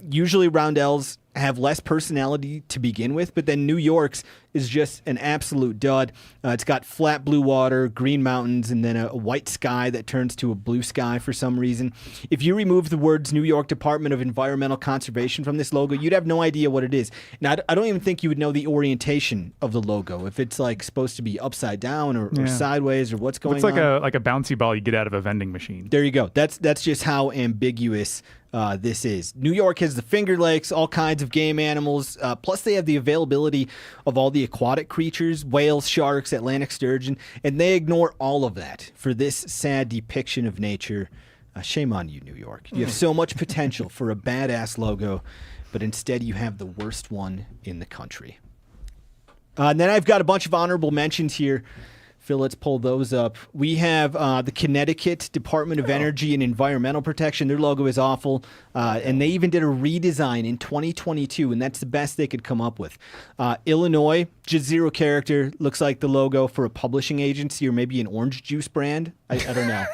Usually roundels have less personality to begin with, but then New York's is just an absolute dud. It's got flat blue water, green mountains, and then a white sky that turns to a blue sky for some reason. If you remove the words New York Department of Environmental Conservation from this logo, you'd have no idea what it is. Now, I don't even think you would know the orientation of the logo, if it's like supposed to be upside down or sideways or what's going on. It's like a bouncy ball you get out of a vending machine. There you go. That's just how ambiguous this is. New York has the Finger Lakes, all kinds of game animals, plus they have the availability of all the aquatic creatures, whales, sharks, Atlantic sturgeon, and they ignore all of that for this sad depiction of nature. Shame on you, New York. You have so much potential for a badass logo, but instead you have the worst one in the country. And then I've got a bunch of honorable mentions here. Phil, let's pull those up. We have the Connecticut Department of Energy and Environmental Protection. Their logo is awful. And they even did a redesign in 2022, and that's the best they could come up with. Illinois, just 0 character. Looks like the logo for a publishing agency or maybe an orange juice brand. I don't know.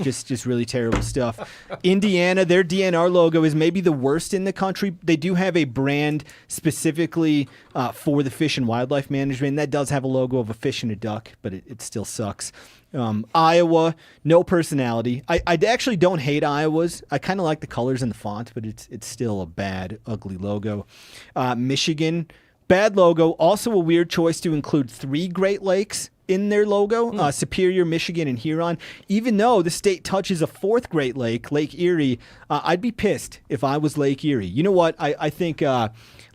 just really terrible stuff. Indiana, their DNR logo is maybe the worst in the country. They do have a brand specifically for the Fish and Wildlife Management. That does have a logo of a fish and a duck, but it still sucks. Iowa, no personality. I actually don't hate Iowa's. I kind of like the colors and the font, but it's still a bad, ugly logo. Michigan, bad logo. Also a weird choice to include 3 Great Lakes in their logo, Superior, Michigan, and Huron. Even though the state touches a 4th Great Lake, Lake Erie, I'd be pissed if I was Lake Erie. You know what? I think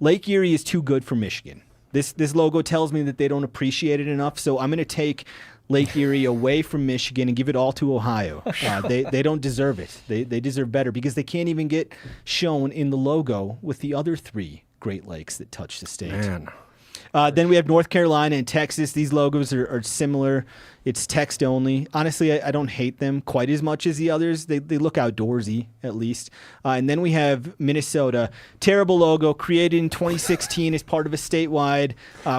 Lake Erie is too good for Michigan. This logo tells me that they don't appreciate it enough, so I'm going to take Lake Erie away from Michigan and give it all to Ohio. They don't deserve it. They deserve better because they can't even get shown in the logo with the other 3 Great Lakes that touch the state. Man. Then we have North Carolina and Texas. These logos are similar. It's text only. Honestly, I don't hate them quite as much as the others. They look outdoorsy, at least. And then we have Minnesota. Terrible logo, created in 2016 as part of a statewide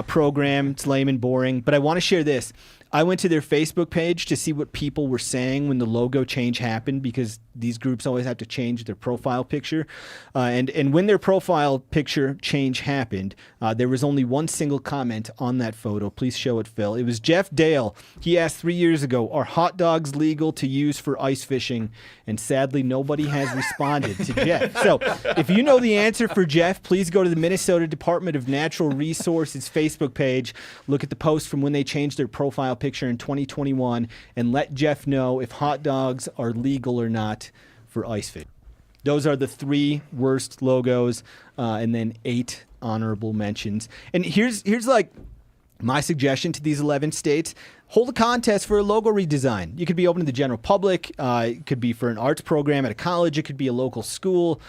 program. It's lame and boring. But I want to share this. I went to their Facebook page to see what people were saying when the logo change happened, because these groups always have to change their profile picture. And when their profile picture change happened, there was only one single comment on that photo. Please show it, Phil. It was Jeff Dale. He asked 3 years ago, are hot dogs legal to use for ice fishing? And sadly, nobody has responded to Jeff. So if you know the answer for Jeff, please go to the Minnesota Department of Natural Resources Facebook page, look at the post from when they changed their profile picture in 2021, and let Jeff know if hot dogs are legal or not for ice fishing. Those are the 3 worst logos, and then 8 honorable mentions. And here's like my suggestion to these 11 states. Hold a contest for a logo redesign. You could be open to the general public. It could be for an arts program at a college. It could be a local school.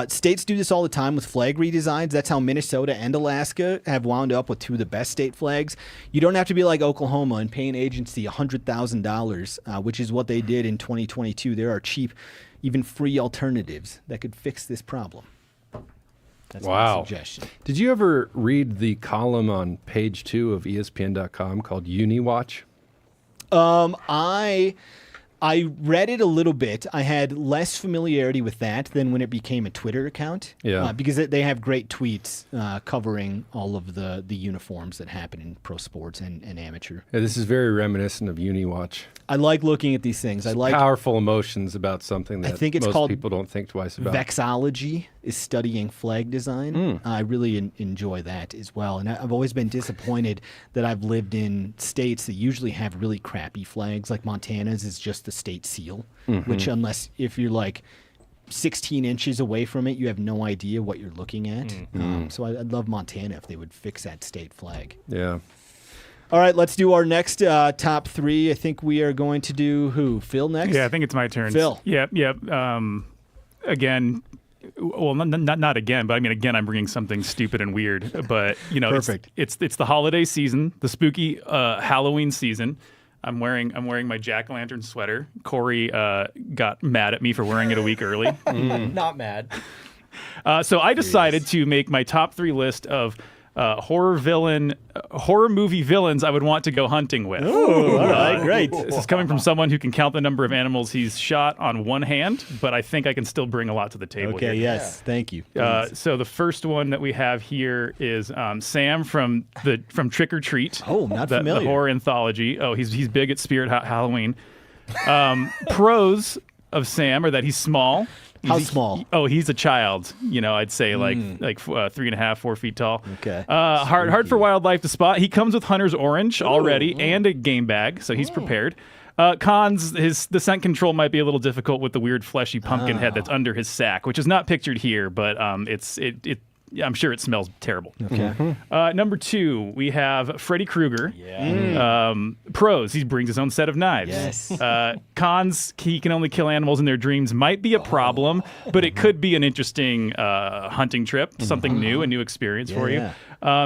States do this all the time with flag redesigns. That's how Minnesota and Alaska have wound up with 2 of the best state flags. You don't have to be like Oklahoma and pay an agency $100,000, which is what they did in 2022. There are cheap, even free alternatives that could fix this problem. That's my suggestion. Did you ever read the column on page 2 of ESPN.com called UniWatch? I read it a little bit. I had less familiarity with that than when it became a Twitter account. Yeah. Because they have great tweets covering all of the uniforms that happen in pro sports and amateur. Yeah, this is very reminiscent of UniWatch. I like looking at these things. I like powerful emotions about something that I think it's most called people don't think twice about. Vexology is studying flag design. I really enjoy that as well. And I've always been disappointed that I've lived in states that usually have really crappy flags, like Montana's is just the state seal, which if you're like 16 inches away from it, you have no idea what you're looking at. So I'd love Montana if they would fix that state flag. Yeah. All right, let's do our next top 3. I think we are going to do who? Phil next? Yeah, I think it's my turn. Phil. Yep. Again, well, not again, but I mean, again, I'm bringing something stupid and weird. But you know, Perfect. It's the holiday season, the spooky Halloween season. I'm wearing my jack-o'-lantern sweater. Cory got mad at me for wearing it a week early. Not mad. So I decided to make my top 3 list of horror movie villains I would want to go hunting with. Ooh, all right, great. This is coming from someone who can count the number of animals he's shot on one hand, but I think I can still bring a lot to the table. Okay, here. yes, thank you. So the first one that we have here is Sam from Trick or Treat. Oh, not the familiar. horror anthology. Oh, he's big at Spirit Halloween. Pros of Sam are that he's small. How small? He's a child. You know, I'd say like 3.5, 4 feet tall. Okay. Hard for wildlife to spot. He comes with Hunter's Orange already and a game bag, so he's prepared. Cons, the scent control might be a little difficult with the weird fleshy pumpkin head that's under his sack, which is not pictured here, but I'm sure it smells terrible. Okay. Number 2, we have Freddy Krueger. Yeah. Pros, he brings his own set of knives. Yes. Cons, he can only kill animals in their dreams. Might be a problem, but it could be an interesting hunting trip, something new, a new experience for you.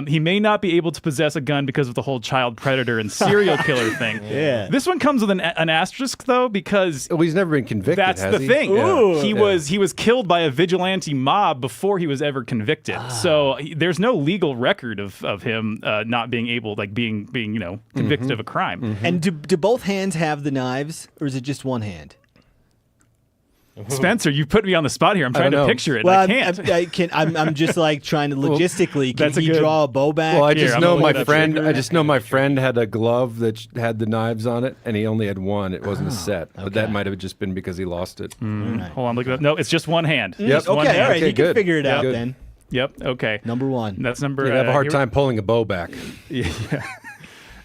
He may not be able to possess a gun because of the whole child predator and serial killer thing. Yeah. This one comes with an asterisk, though, because Well, he's never been convicted. that's has the he? thing. Ooh. He was killed by a vigilante mob before he was ever convicted. So there's no legal record of him not being able, like being convicted of a crime. And do both hands have the knives, or is it just one hand? Spencer, you put me on the spot here. I'm trying don't to know. picture it. Well, and I can't. I'm just like trying to logistically. Can that's a he good- draw a bow back? Well, I Here, just I'm know gonna my look it up. friend. Trigger. I just know my friend had a glove that had the knives on it, and he only had one. It wasn't a set, but that okay. might have just been because he lost it. Hold on, look it up. No, it's just one hand. Yep. Just one okay, all hand. right. Okay, you can good. figure it out Good. then. Yep. Okay. Number one. That's number. You'd have a hard here- time pulling a bow back.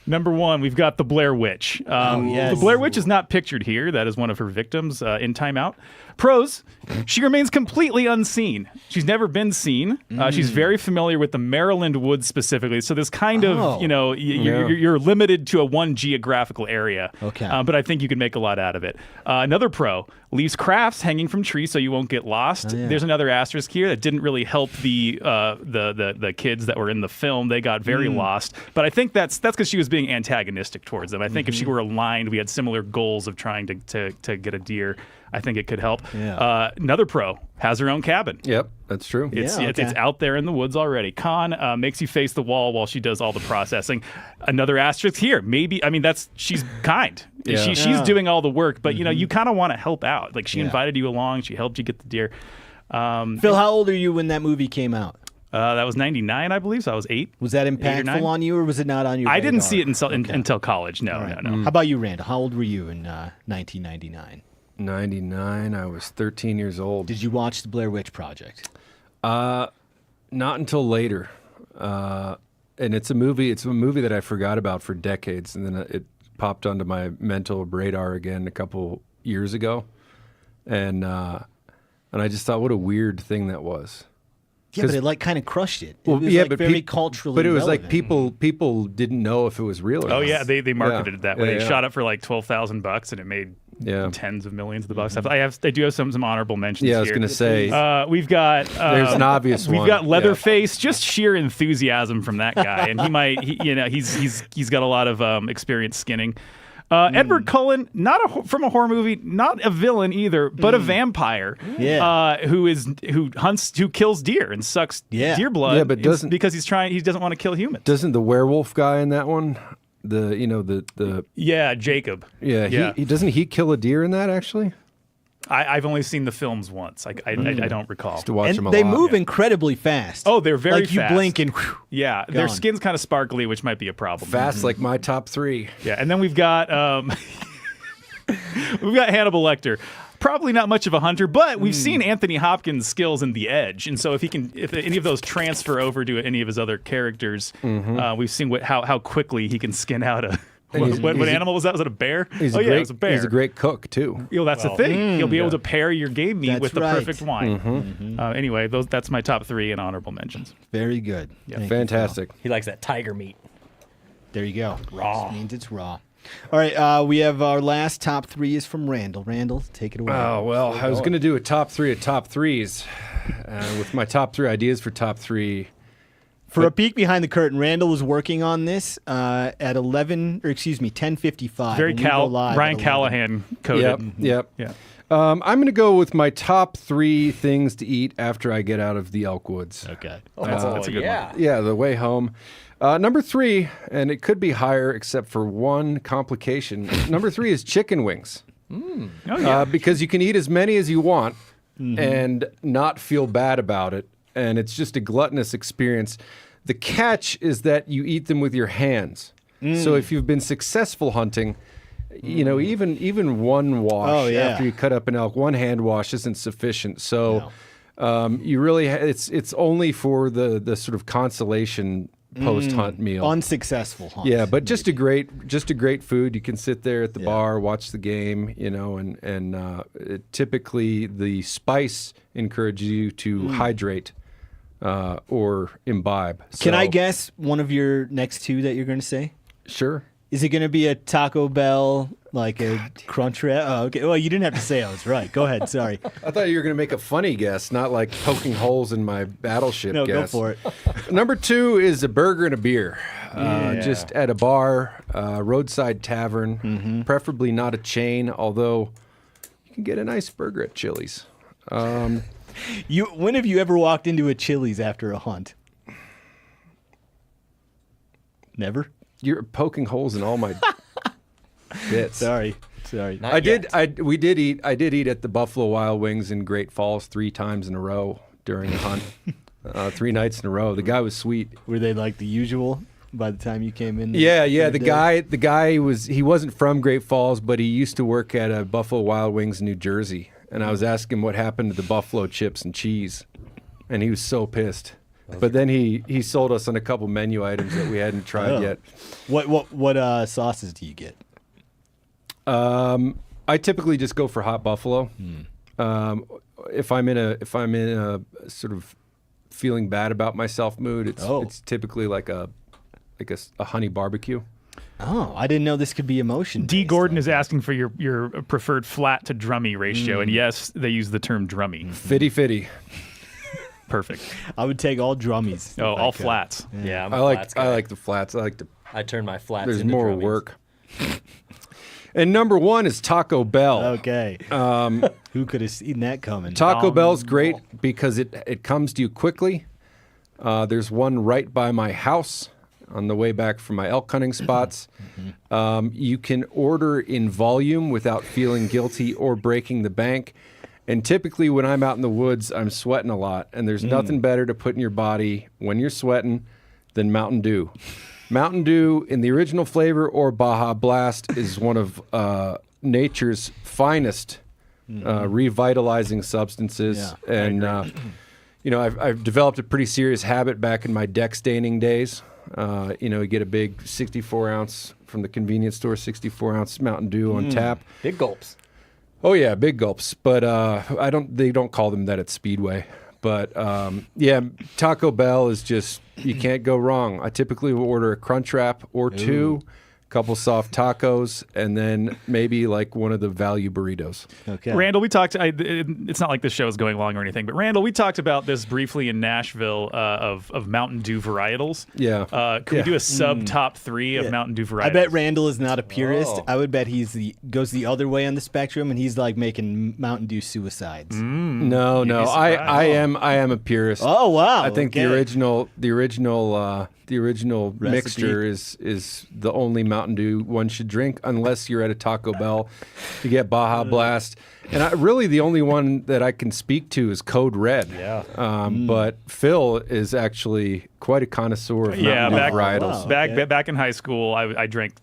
Number one, we've got the Blair Witch. yes. The Blair Witch is not pictured here. That is one of her victims in Time Out. Pros, she remains completely unseen. She's never been seen. She's very familiar with the Maryland woods specifically. So this kind Oh. of, you're limited to a one geographical area. Okay. But I think you can make a lot out of it. Another pro, leaves crafts hanging from trees so you won't get lost. yeah. There's another asterisk here that didn't really help the kids that were in the film. They got very lost. But I think that's because she was being antagonistic towards them. I think if she were aligned, we had similar goals of trying to get a deer. I think it could help. Yeah. Another pro has her own cabin. Yep, that's true. It's Yeah, it's out there in the woods already. Con makes you face the wall while she does all the processing. Another asterisk here. She's kind. Yeah. She's doing all the work, but you kind of want to help out. Like she invited you along. She helped you get the deer. Phil, how old are you when that movie came out? That was 99, I believe. So I was 8. Was that 8 or 9? impactful on you, or was it not on your I didn't radar? see it until college. No, no. How about you, Randall? How old were you in 1999? 99. I was 13 years old. Did you watch the Blair Witch Project? Not until later. And it's a movie that I forgot about for decades, and then it popped onto my mental radar again a couple years ago, and I just thought, what a weird thing that was. Yeah, but it like kind of crushed it. It Well, was yeah, like but very peop- culturally But it was relevant. like people didn't know if it was real or not. Oh yeah, they marketed it that way. Yeah, They yeah. shot it for like $12,000 and it made Yeah. tens of millions of the bucks. I do have some honourable mentions. Yeah, I was here. going to say, We've got there's an obvious one. We've got Yeah. Leatherface. Just sheer enthusiasm from that guy, and he's got a lot of experience skinning. Edward Cullen, from a horror movie, not a villain either, but a vampire. Yeah. Who kills deer and sucks deer blood. Yeah, but doesn't- because he doesn't want to kill humans. doesn't the werewolf guy in that one, the Yeah, Jacob. yeah, he doesn't he kill a deer in that actually? I've only seen the films once. I don't recall. To watch him a And they lot. move incredibly fast. Oh, they're very like you fast. blink and whew. Yeah, their Gone. skin's kind of sparkly, which might be a problem. Fast like my top 3. Yeah, and then we've got Hannibal Lecter. Probably not much of a hunter, but we've seen Anthony Hopkins' skills in The Edge, and so if any of those transfer over to any of his other characters, we've seen how quickly he can skin out a. What animal was that? Was it a bear? It was a bear. He's a great cook too. That's the thing. He'll be able to pair your game meat That's with the right. perfect wine. Anyway, that's my top 3 and honorable mentions. Very good. Thank you, Fantastic. He likes that tiger meat. There you go. Raw. This means it's raw. All right, we have our last top 3 is from Randall. Randall, take it away. Oh, well, I was going to do a top 3 of top 3s with my top 3 ideas for top 3. For a peek behind the curtain, Randall was working on this at 10:55. Very when we go live Ryan at 11. Callahan coded. Yep. Yeah. I'm going to go with my top 3 things to eat after I get out of the elk woods. Okay. That's a good one. Yeah, the way home. Number 3, and it could be higher except for one complication. Number 3 is chicken wings. Oh, yeah. Because you can eat as many as you want and not feel bad about it. And it's just a gluttonous experience. The catch is that you eat them with your hands. So if you've been successful hunting, even one wash after you cut up an elk, one hand wash isn't sufficient. So you really it's only for the sort of consolation post-hunt meal. Unsuccessful hunt. Yeah, but just a great food. You can sit there at the bar, watch the game, and typically the spice encourages you to hydrate or imbibe. Can I So- guess one of your next 2 that you're going to say? Sure. Is it going to be a Taco Bell, like a crunch wrap? Oh, okay. Well, you didn't have to say I was right. Go ahead. Sorry. I thought you were going to make a funny guess, not like poking holes in my battleship No, guess. go for it. Number 2 is a burger and a beer. Just at a bar, roadside tavern, preferably not a chain, although you can get a nice burger at Chili's. When have you ever walked into a Chili's after a hunt? Never? You're poking holes in all my bits. Sorry. Not I yet. did eat at the Buffalo Wild Wings in Great Falls 3 times in a row during a hunt. 3 nights in a row. The guy was sweet. Were they like the usual by the time you came in? Yeah. The guy he wasn't from Great Falls, but he used to work at a Buffalo Wild Wings in New Jersey. And I was asking him what happened to the buffalo chips and cheese, and he was so pissed. But then he sold us on a couple menu items that we hadn't tried yet. What sauces do you get? I typically just go for hot buffalo. If I'm in a sort of feeling bad about myself mood, it's typically like a honey barbecue. Oh, I didn't know this could be emotion. D. Gordon is asking for your preferred flat to drummy ratio, and yes, they use the term drummy. Fitty. Perfect. I would take all drummies. Oh, all flats. Yeah, I'm a I like flats guy. the flats. I turn my flats There's into more drummies. work. And number 1 is Taco Bell. Okay. Who could have seen that coming? Taco Bell's great because it comes to you quickly. There's one right by my house on the way back from my elk hunting spots. You can order in volume without feeling guilty or breaking the bank. And typically when I'm out in the woods, I'm sweating a lot. And there's nothing better to put in your body when you're sweating than Mountain Dew. Mountain Dew in the original flavor or Baja Blast is one of nature's finest revitalizing substances. Yeah, and, I've developed a pretty serious habit back in my deck staining days. You get a big 64-ounce from the convenience store, 64-ounce Mountain Dew on tap. Big gulps. Oh yeah, big gulps. But they don't call them that at Speedway. But Taco Bell is just, you can't go wrong. I typically will order a crunch wrap or 2, a couple soft tacos, and then maybe like one of the value burritos. Okay. Randall, we talked. It's not like this show is going long or anything, but Randall, we talked about this briefly in Nashville of Mountain Dew varietals. Yeah. Could we do a sub top 3 of Mountain Dew varietals? I bet Randall is not a purist. Oh. I would bet goes the other way on the spectrum, and he's like making Mountain Dew suicides. No, be I am a purist. Oh wow! I think okay. the original mixture is the only Mountain Dew one should drink unless you're at a Taco Bell to get Baja Blast. And really the only one that I can speak to is Code Red. Yeah. But Phil is actually quite a connoisseur of Mountain Dew varietals. Wow. Back in high school, I drank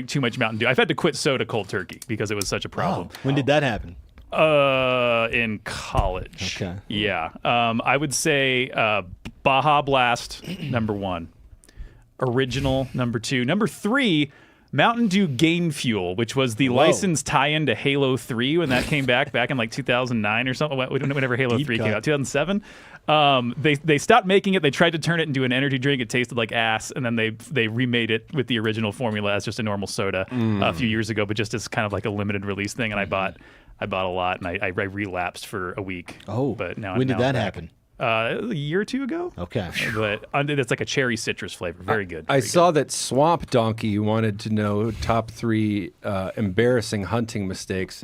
too much Mountain Dew. I've had to quit soda cold turkey because it was such a problem. When did that happen? In college. Okay. Yeah. I would say Baja Blast, number 1. Original, number 2. Number 3, Mountain Dew Gain Fuel, which was the licensed tie-in to Halo 3 when that came back in like 2009 or something, whenever Halo Deep 3 cut. came out, 2007. They stopped making it. They tried to turn it into an energy drink. It tasted like ass, and then they remade it with the original formula as just a normal soda a few years ago, but just as kind of like a limited release thing. And I bought a lot, and I relapsed for a week. Oh, but now when did now that I'm back. happen? A year or 2 ago. Okay. But it's like a cherry citrus flavor. Very good. I saw that Swamp Donkey wanted to know top 3 embarrassing hunting mistakes.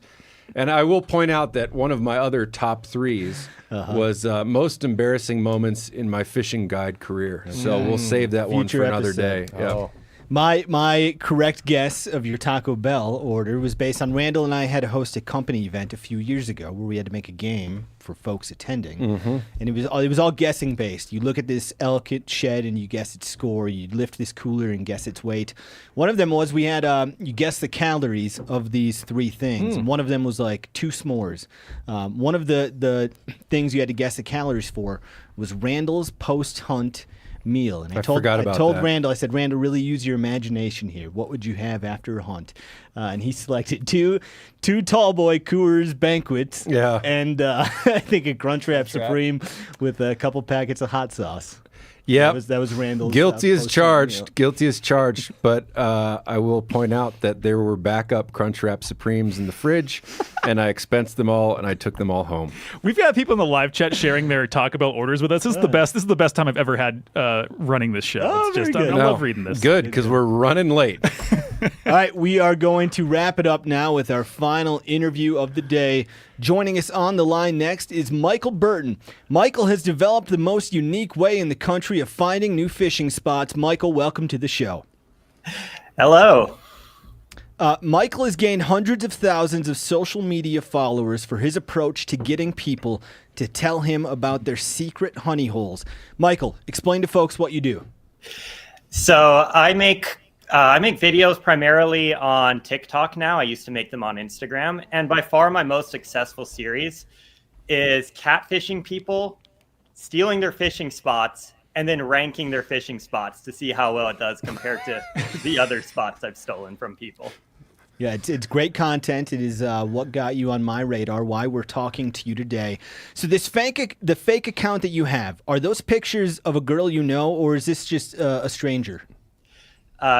And I will point out that one of my other top 3s was most embarrassing moments in my fishing guide career. So we'll save that one Future for another episode. day. Yeah. My correct guess of your Taco Bell order was based on Randall and I had to host a company event a few years ago where we had to make a game for folks attending, and it was all guessing based. You look at this elk shed and you guess its score. You lift this cooler and guess its weight. One of them was we had you guess the calories of these 3 things. And one of them was like 2 s'mores. One of the things you had to guess the calories for was Randall's post hunt meal. And I told that. Randall, I said, Randall, really use your imagination here. What would you have after a hunt? And he selected two tall boy Coors banquets. Yeah. And I think a Crunchwrap Supreme with a couple packets of hot sauce. Yep. That was Randall's. Guilty as posting, charged. Guilty as charged. But I will point out that there were backup Crunchwrap Supremes in the fridge, and I expensed them all, and I took them all home. We've got people in the live chat sharing their Talk About orders with us. This is the best. This is the best time I've ever had running this show. Oh, It's just very good. I love reading this. Good, because we're running late. All right, we are going to wrap it up now with our final interview of the day. Joining us on the line next is Michael Burton. Michael has developed the most unique way in the country of finding new fishing spots. Michael, welcome to the show. Hello. Michael has gained hundreds of thousands of social media followers for his approach to getting people to tell him about their secret honey holes. Michael, explain to folks what you do. So I make videos primarily on TikTok now. I used to make them on Instagram. And by far my most successful series is catfishing people, stealing their fishing spots, and then ranking their fishing spots to see how well it does compared to the other spots I've stolen from people. Yeah, it's great content. It is what got you on my radar, why we're talking to you today. So the fake account that you have, are those pictures of a girl you know, or is this just a stranger?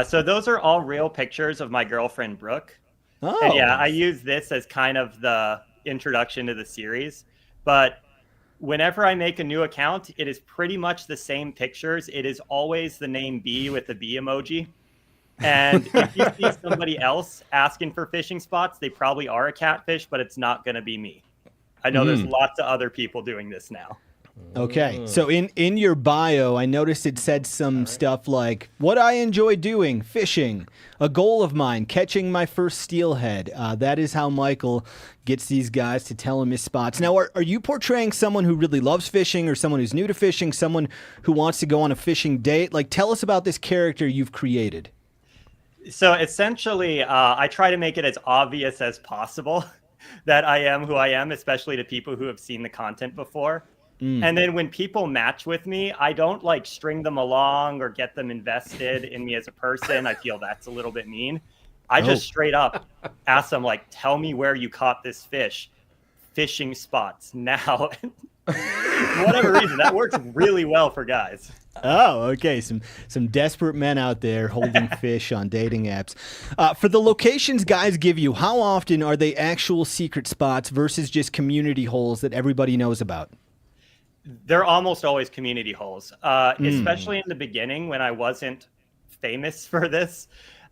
So those are all real pictures of my girlfriend, Brooke. Oh. And yeah, I use this as kind of the introduction to the series. But whenever I make a new account, it is pretty much the same pictures. It is always the name B with the B emoji. And if you see somebody else asking for fishing spots, they probably are a catfish, but it's not going to be me. I know there's lots of other people doing this now. Okay, so in your bio, I noticed it said some stuff like, what I enjoy doing, fishing, a goal of mine, catching my first steelhead. That is how Michael gets these guys to tell him his spots. Now, are you portraying someone who really loves fishing or someone who's new to fishing, someone who wants to go on a fishing date? Like, tell us about this character you've created. So essentially, I try to make it as obvious as possible that I am who I am, especially to people who have seen the content before. And then when people match with me, I don't like string them along or get them invested in me as a person. I feel that's a little bit mean. I just straight up ask them, like, tell me where you caught this fish. Fishing spots now. For whatever reason, that works really well for guys. Oh, okay. Some desperate men out there holding fish on dating apps. For the locations guys give you, how often are they actual secret spots versus just community holes that everybody knows about? They're almost always community holes, especially in the beginning when I wasn't famous for this.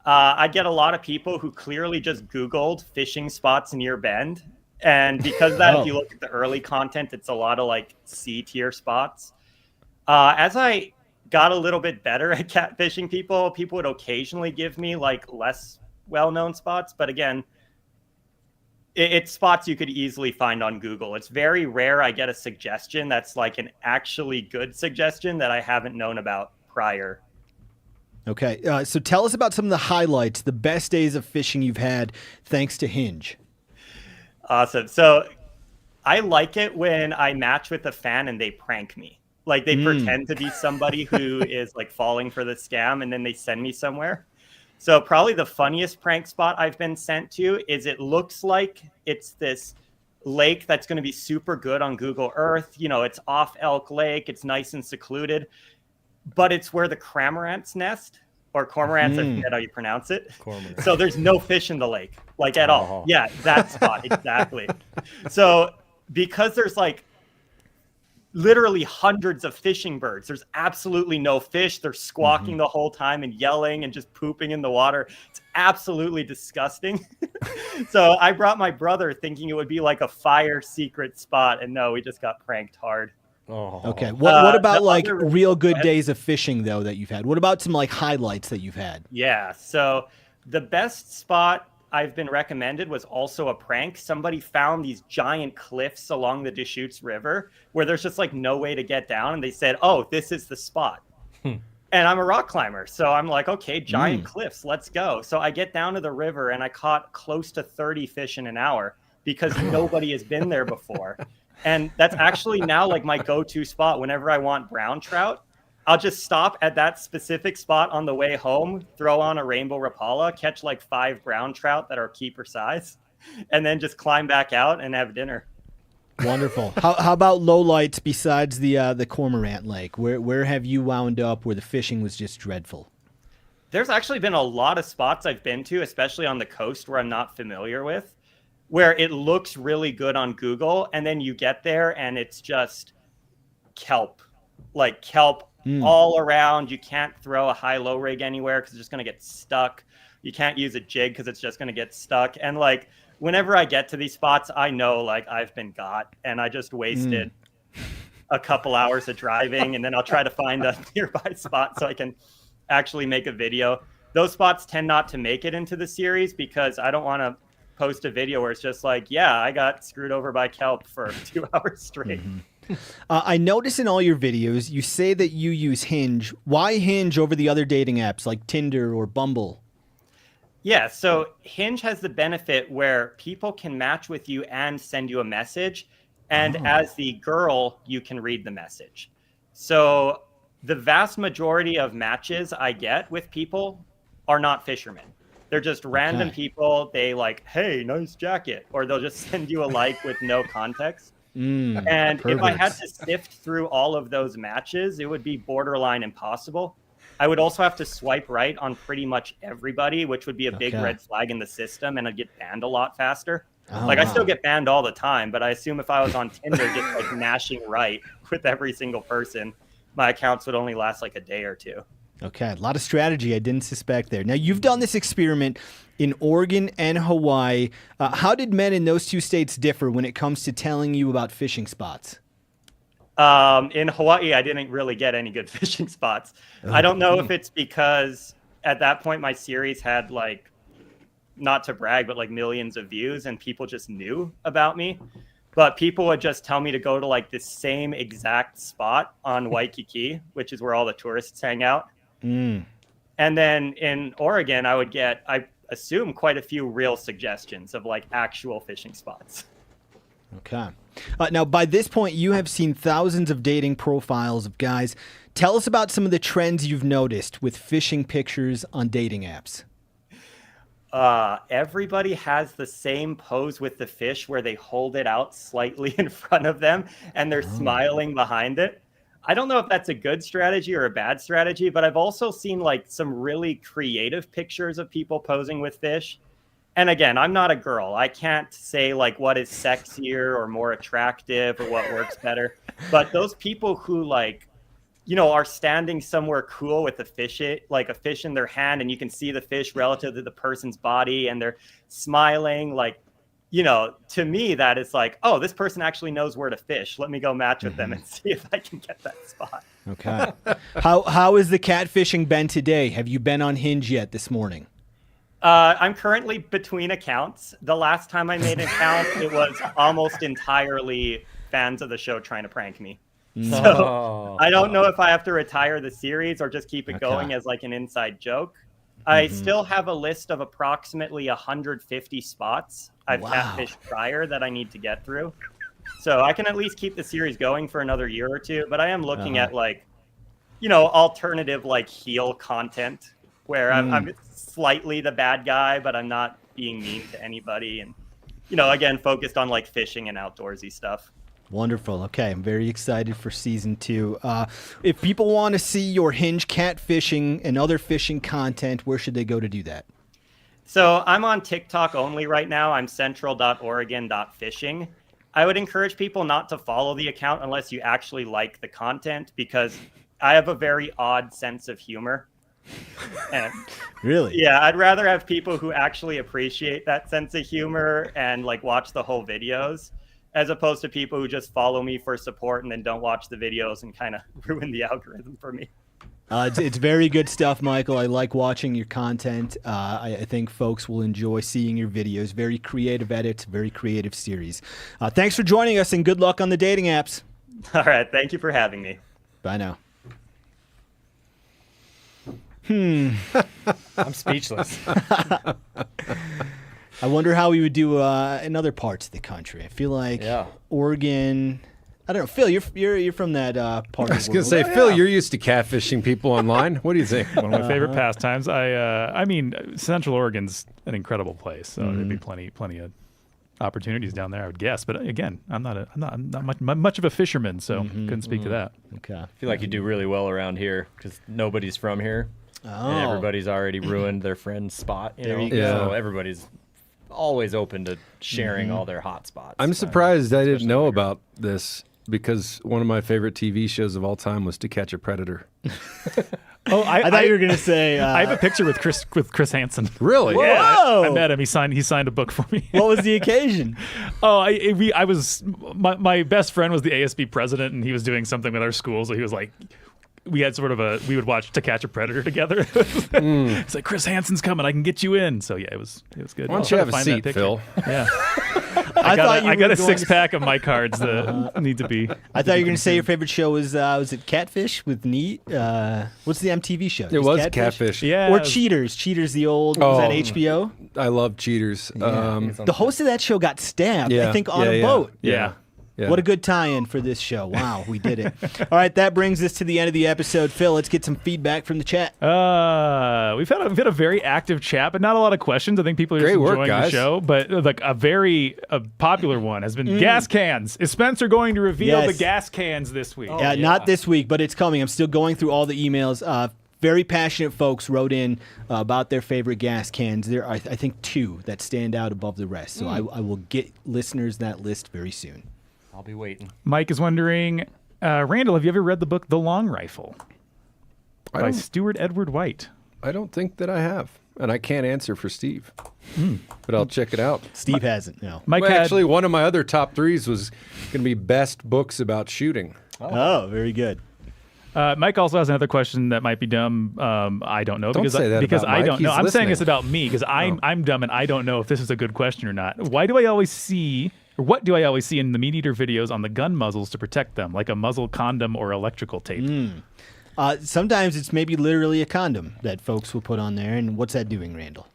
I get a lot of people who clearly just Googled fishing spots near Bend. And because of that, if you look at the early content, it's a lot of like C tier spots. As I got a little bit better at catfishing people would occasionally give me like less well-known spots. But again, it's spots you could easily find on Google. It's very rare I get a suggestion that's like an actually good suggestion that I haven't known about prior. Okay, so tell us about some of the highlights, the best days of fishing you've had thanks to Hinge. Awesome. So I like it when I match with a fan and they prank me. Like they pretend to be somebody who is like falling for the scam and then they send me somewhere. So probably the funniest prank spot I've been sent to is it looks like it's this lake that's going to be super good on Google Earth. You know, it's off Elk Lake. It's nice and secluded, but it's where the cormorants nest or cormorants. I forget how you pronounce it. Cormorant. So there's no fish in the lake, like at all. Yeah, that spot. Exactly. So because there's like literally hundreds of fishing birds, there's absolutely no fish. They're squawking the whole time and yelling and just pooping in the water. It's absolutely disgusting. So I brought my brother thinking it would be like a fire secret spot. And no, we just got pranked hard. Okay. What about like real good days of fishing though that you've had? What about some like highlights that you've had? Yeah. So the best spot I've been recommended was also a prank. Somebody found these giant cliffs along the Deschutes River where there's just like no way to get down. And they said, oh, this is the spot. And I'm a rock climber. So I'm like, okay, giant cliffs, let's go. So I get down to the river and I caught close to 30 fish in an hour because nobody has been there before. And that's actually now like my go-to spot. Whenever I want brown trout, I'll just stop at that specific spot on the way home, throw on a rainbow Rapala, catch like 5 brown trout that are keeper size, and then just climb back out and have dinner. Wonderful. How about lowlights besides the Cormorant Lake? Where have you wound up where the fishing was just dreadful? There's actually been a lot of spots I've been to, especially on the coast where I'm not familiar with, where it looks really good on Google, and then you get there and it's just kelp, like kelp all around. You can't throw a high-low rig anywhere because it's just going to get stuck. You can't use a jig because it's just going to get stuck. And like, whenever I get to these spots, I know like I've been got, and I just wasted a couple hours of driving, and then I'll try to find a nearby spot so I can actually make a video. Those spots tend not to make it into the series because I don't want to post a video where it's just like, yeah, I got screwed over by kelp for 2 hours straight. I notice in all your videos, you say that you use Hinge. Why Hinge over the other dating apps like Tinder or Bumble? Yeah, so Hinge has the benefit where people can match with you and send you a message. And as the girl, you can read the message. So the vast majority of matches I get with people are not fishermen. They're just random people. They like, hey, nice jacket. Or they'll just send you a like with no context. And if I had to sift through all of those matches, it would be borderline impossible. I would also have to swipe right on pretty much everybody, which would be a big red flag in the system, and I'd get banned a lot faster. I still get banned all the time, but I assume if I was on Tinder just like mashing right with every single person, my accounts would only last like a day or two. Okay, a lot of strategy I didn't suspect there. Now, you've done this experiment in Oregon and Hawaii. How did men in those two states differ when it comes to telling you about fishing spots? In Hawaii, I didn't really get any good fishing spots. I don't know if it's because at that point my series had like, not to brag, but like millions of views and people just knew about me. But people would just tell me to go to like the same exact spot on Waikiki, which is where all the tourists hang out. And then in Oregon, I would get, I assume, quite a few real suggestions of like actual fishing spots. Okay. Now, by this point, you have seen thousands of dating profiles of guys. Tell us about some of the trends you've noticed with fishing pictures on dating apps. Everybody has the same pose with the fish where they hold it out slightly in front of them and they're smiling behind it. I don't know if that's a good strategy or a bad strategy, but I've also seen like some really creative pictures of people posing with fish. And again, I'm not a girl. I can't say like what is sexier or more attractive or what works better. But those people who like, you know, are standing somewhere cool with a fish in their hand, and you can see the fish relative to the person's body, and they're smiling, like, you know, to me that is like, oh, this person actually knows where to fish. Let me go match with them and see if I can get that spot. Okay. How is the catfishing been today? Have you been on Hinge yet this morning? I'm currently between accounts. The last time I made an account, it was almost entirely fans of the show trying to prank me. So I don't know if I have to retire the series or just keep it going as like an inside joke. I still have a list of approximately 150 spots I've catfished prior that I need to get through. So I can at least keep the series going for another year or two, but I am looking at like, you know, alternative like heel content where I'm slightly the bad guy, but I'm not being mean to anybody. And, you know, again, focused on like fishing and outdoorsy stuff. Wonderful. Okay, I'm very excited for season 2. If people want to see your Hinge catfishing and other fishing content, where should they go to do that? So I'm on TikTok only right now. I'm central.oregon.fishing. I would encourage people not to follow the account unless you actually like the content, because I have a very odd sense of humor. And really? Yeah, I'd rather have people who actually appreciate that sense of humor and like watch the whole videos, as opposed to people who just follow me for support and then don't watch the videos and kind of ruin the algorithm for me. It's very good stuff, Michael. I like watching your content. I think folks will enjoy seeing your videos. Very creative edits, very creative series. Thanks for joining us, and good luck on the dating apps. All right. Thank you for having me. Bye now. I'm speechless. I wonder how we would do in other parts of the country. I feel like Oregon. I don't know, Phil. You're from that part. I was going to say, Phil, you're used to catfishing people online. What do you think? One of my favorite pastimes. I mean, Central Oregon's an incredible place, so there'd be plenty of opportunities down there, I would guess. But again, I'm not much of a fisherman, so couldn't speak to that. Okay. I feel like you do really well around here because nobody's from here. And everybody's already ruined their friend's spot. There you go. So everybody's always open to sharing all their hot spots. I'm surprised I didn't know about this because one of my favorite TV shows of all time was To Catch a Predator. Oh, I thought you were going to say... I have a picture with Chris Hansen. Really? Yeah, Whoa! I met him. He signed a book for me. What was the occasion? Oh, I was my best friend was the ASB president, and he was doing something with our school. So he was like, we had sort of we would watch To Catch a Predator together. It's like, Chris Hansen's coming. I can get you in. So yeah, it was good. Why don't you have a seat, Phil? Yeah. I got a 6-pack of my cards that need to be. I thought you were going to say your favorite show was it Catfish with Neat? What's the MTV show? It was Catfish. Yeah. Or Cheaters. Cheaters, the old, was that HBO? I love Cheaters. The host of that show got stabbed, I think, on a boat. Yeah. Yeah. What a good tie-in for this show. Wow, we did it. All right, that brings us to the end of the episode. Phil, let's get some feedback from the chat. We've had a very active chat, but not a lot of questions. I think people are just enjoying the show. But like a very popular one has been gas cans. Is Spencer going to reveal the gas cans this week? Not this week, but it's coming. I'm still going through all the emails. Very passionate folks wrote in about their favorite gas cans. There are, I think, 2 that stand out above the rest. So I will get listeners that list very soon. I'll be waiting. Mike is wondering, Randall, have you ever read the book The Long Rifle by Stuart Edward White? I don't think that I have, and I can't answer for Steve, but I'll check it out. Steve hasn't, no. Mike actually, one of my other top 3s was going to be best books about shooting. Oh, very good. Mike also has another question that might be dumb. I don't know Don't say that because about I Mike. don't know. He's I'm saying listening. this about me because I'm dumb and I don't know if this is a good question or not. Why do I always see, or what do I always see in the MeatEater videos on the gun muzzles to protect them, like a muzzle condom or electrical tape? Sometimes it's maybe literally a condom that folks will put on there. And what's that doing, Randall?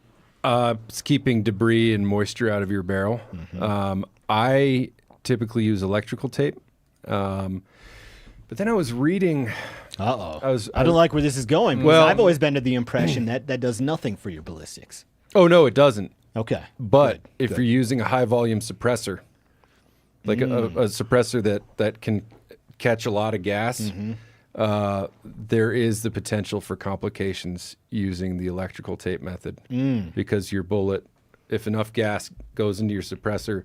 It's keeping debris and moisture out of your barrel. I typically use electrical tape. But then I was reading. I don't like where this is going. Because I've always been to the impression that does nothing for your ballistics. Oh, no, it doesn't. Okay. But if you're using a high volume suppressor, like a suppressor that can catch a lot of gas, there is the potential for complications using the electrical tape method because your bullet, if enough gas goes into your suppressor,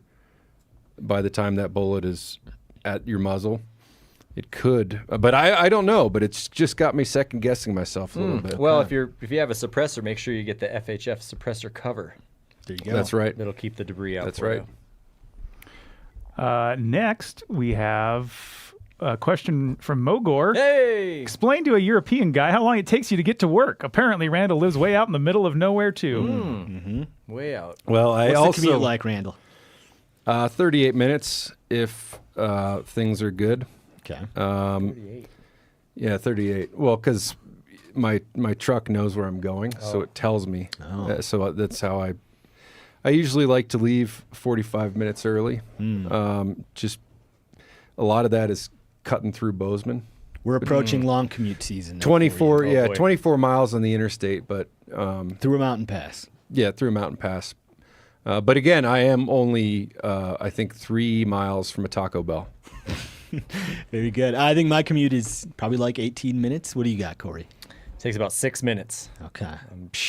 by the time that bullet is at your muzzle, it could. But I don't know, but it's just got me second guessing myself a little bit. Well, if you have a suppressor, make sure you get the FHF suppressor cover. There you go. That's right. That'll keep the debris out. That's for right. you. Next, we have a question from Mogor. Hey! Explain to a European guy how long it takes you to get to work. Apparently, Randall lives way out in the middle of nowhere, too. Way out. Well, What's the commute like, Randall? 38 minutes if things are good. Okay. 38. Yeah, 38. Well, because my truck knows where I'm going, so it tells me. So that's how I usually like to leave 45 minutes early. Just a lot of that is cutting through Bozeman. We're approaching long commute season. 24, 24 miles on the interstate, but through a mountain pass. Yeah, through a mountain pass. But again, I am only I think 3 miles from a Taco Bell. Very good. I think my commute is probably like 18 minutes. What do you got, Corey? Takes about 6 minutes. Okay.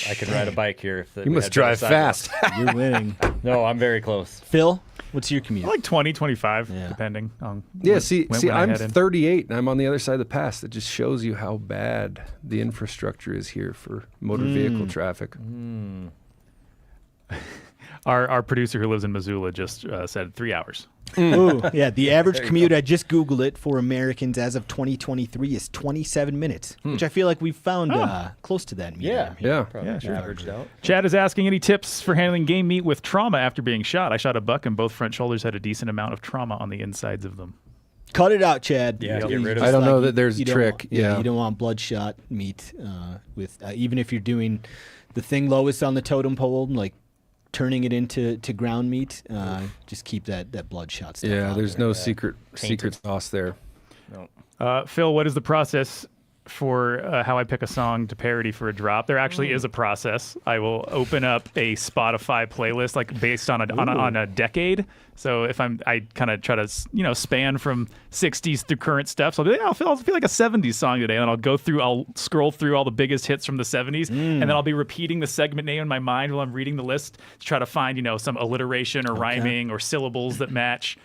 I could ride a bike here. If You must drive fast. You're winning. No, I'm very close. Phil, what's your commute? Like 20, 25, depending on see, when I I'm head in. 38, and I'm on the other side of the pass. That just shows you how bad the infrastructure is here for motor vehicle traffic. Our producer who lives in Missoula just said 3 hours. Ooh, yeah, the average commute, I just Googled it, for Americans as of 2023 is 27 minutes, which I feel like we've found close to that medium. Yeah. Probably sure. averaged out. Chad is asking any tips for handling game meat with trauma after being shot. I shot a buck and both front shoulders had a decent amount of trauma on the insides of them. Cut it out, Chad. Yeah, get rid of I don't know that there's a don't trick. Want, you don't want bloodshot meat with even if you're doing the thing lowest on the totem pole, like turning it into ground meat. Just keep that bloodshot stuff. Yeah, out there's there. no secret sauce there. No. Phil, what is the process for how I pick a song to parody for a drop. There actually is a process. I will open up a Spotify playlist like based on a decade. So if I kind of try to span from 60s through current stuff, so I'll be like, I'll feel like a 70s song today, and then I'll scroll through all the biggest hits from the 70s, and then I'll be repeating the segment name in my mind while I'm reading the list to try to find some alliteration or rhyming or syllables that match.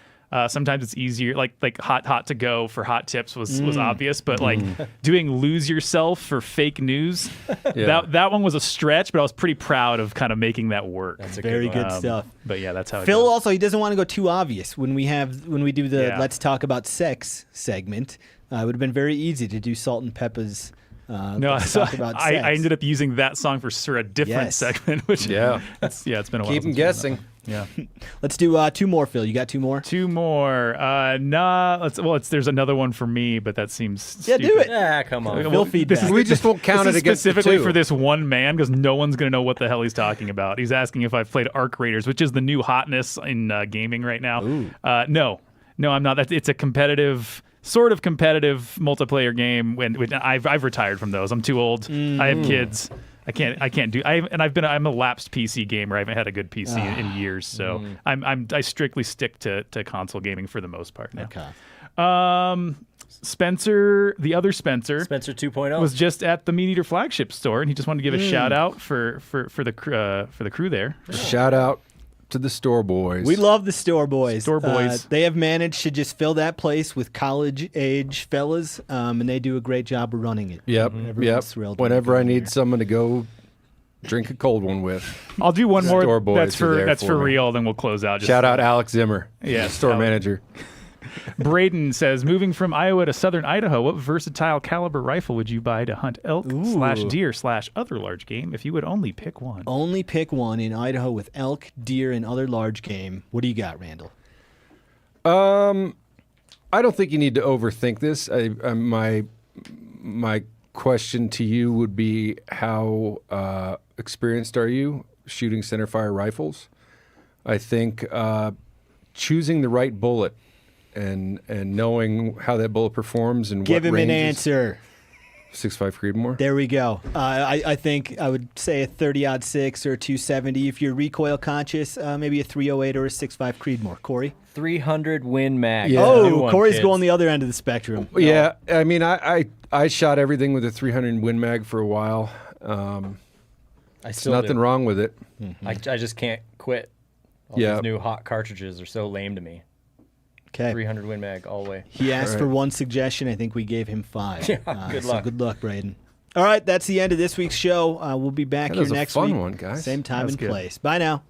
Sometimes it's easier, like hot to go for hot tips was obvious, but like doing lose yourself for fake news, that one was a stretch, but I was pretty proud of kind of making that work. That's very good stuff. But yeah, that's how it Phil goes. also, he doesn't want to go too obvious when we do the Let's Talk About Sex segment. It would have been very easy to do Salt and Peppa's. Talk about sex. I ended up using that song for a different segment, which it's been a while. Keep them guessing. Yeah. Let's do 2 more, Phil. You got 2 more? 2 more. There's another one for me, but that seems stupid. do it. Yeah, come on. Phil feedback. We just won't count it against specifically the 2. for this one man because no one's going to know what the hell he's talking about. He's asking if I've played Arc Raiders, which is the new hotness in gaming right now. No, I'm not. It's a sort of competitive multiplayer game. When I've retired from those. I'm too old. I have kids. I can't do. I'm a lapsed PC gamer. I haven't had a good PC in years, so I strictly stick to console gaming for the most part now. Okay. Spencer, the other Spencer 2.0 was just at the MeatEater flagship store, and he just wanted to give a shout out for the crew there. Shout out to the store boys. We love the store boys. Store boys. They have managed to just fill that place with college-age fellas, and they do a great job of running it. Yep. Everyone's thrilled when Whenever they go I in need there. someone to go drink a cold one with. I'll do one more. Store boys That's are there for for me. real. Then we'll close out. Shout out Alex Zimmer, Yeah, store Alex. manager. Braden says, moving from Iowa to southern Idaho, what versatile caliber rifle would you buy to hunt elk / deer / other large game if you would only pick one? Only pick one in Idaho with elk, deer, and other large game. What do you got, Randall? I don't think you need to overthink this. My question to you would be, how experienced are you shooting centerfire rifles? I think choosing the right bullet and knowing how that bullet performs and Give what him an ranges. answer. 6.5 Creedmoor. There we go. I think I would say a 30-06 or a 270. If you're recoil conscious, maybe a 308 or a 6.5 Creedmoor. Corey? 300 Win Mag. Yeah. New Oh, one, Corey's kids. going the other end of the spectrum. Yeah, I mean, I shot everything with a 300 Win Mag for a while. I There's still nothing do. wrong with it. I just can't quit. All Yeah. these new hot cartridges are so lame to me. Okay. 300 Win Mag all the way. He asked All for right. one suggestion. I think we gave him 5. Good so luck. good luck, Braden. All right, that's the end of this week's show. We'll be back That here was a next fun week. one, guys. Same time That was and good. place. Bye now.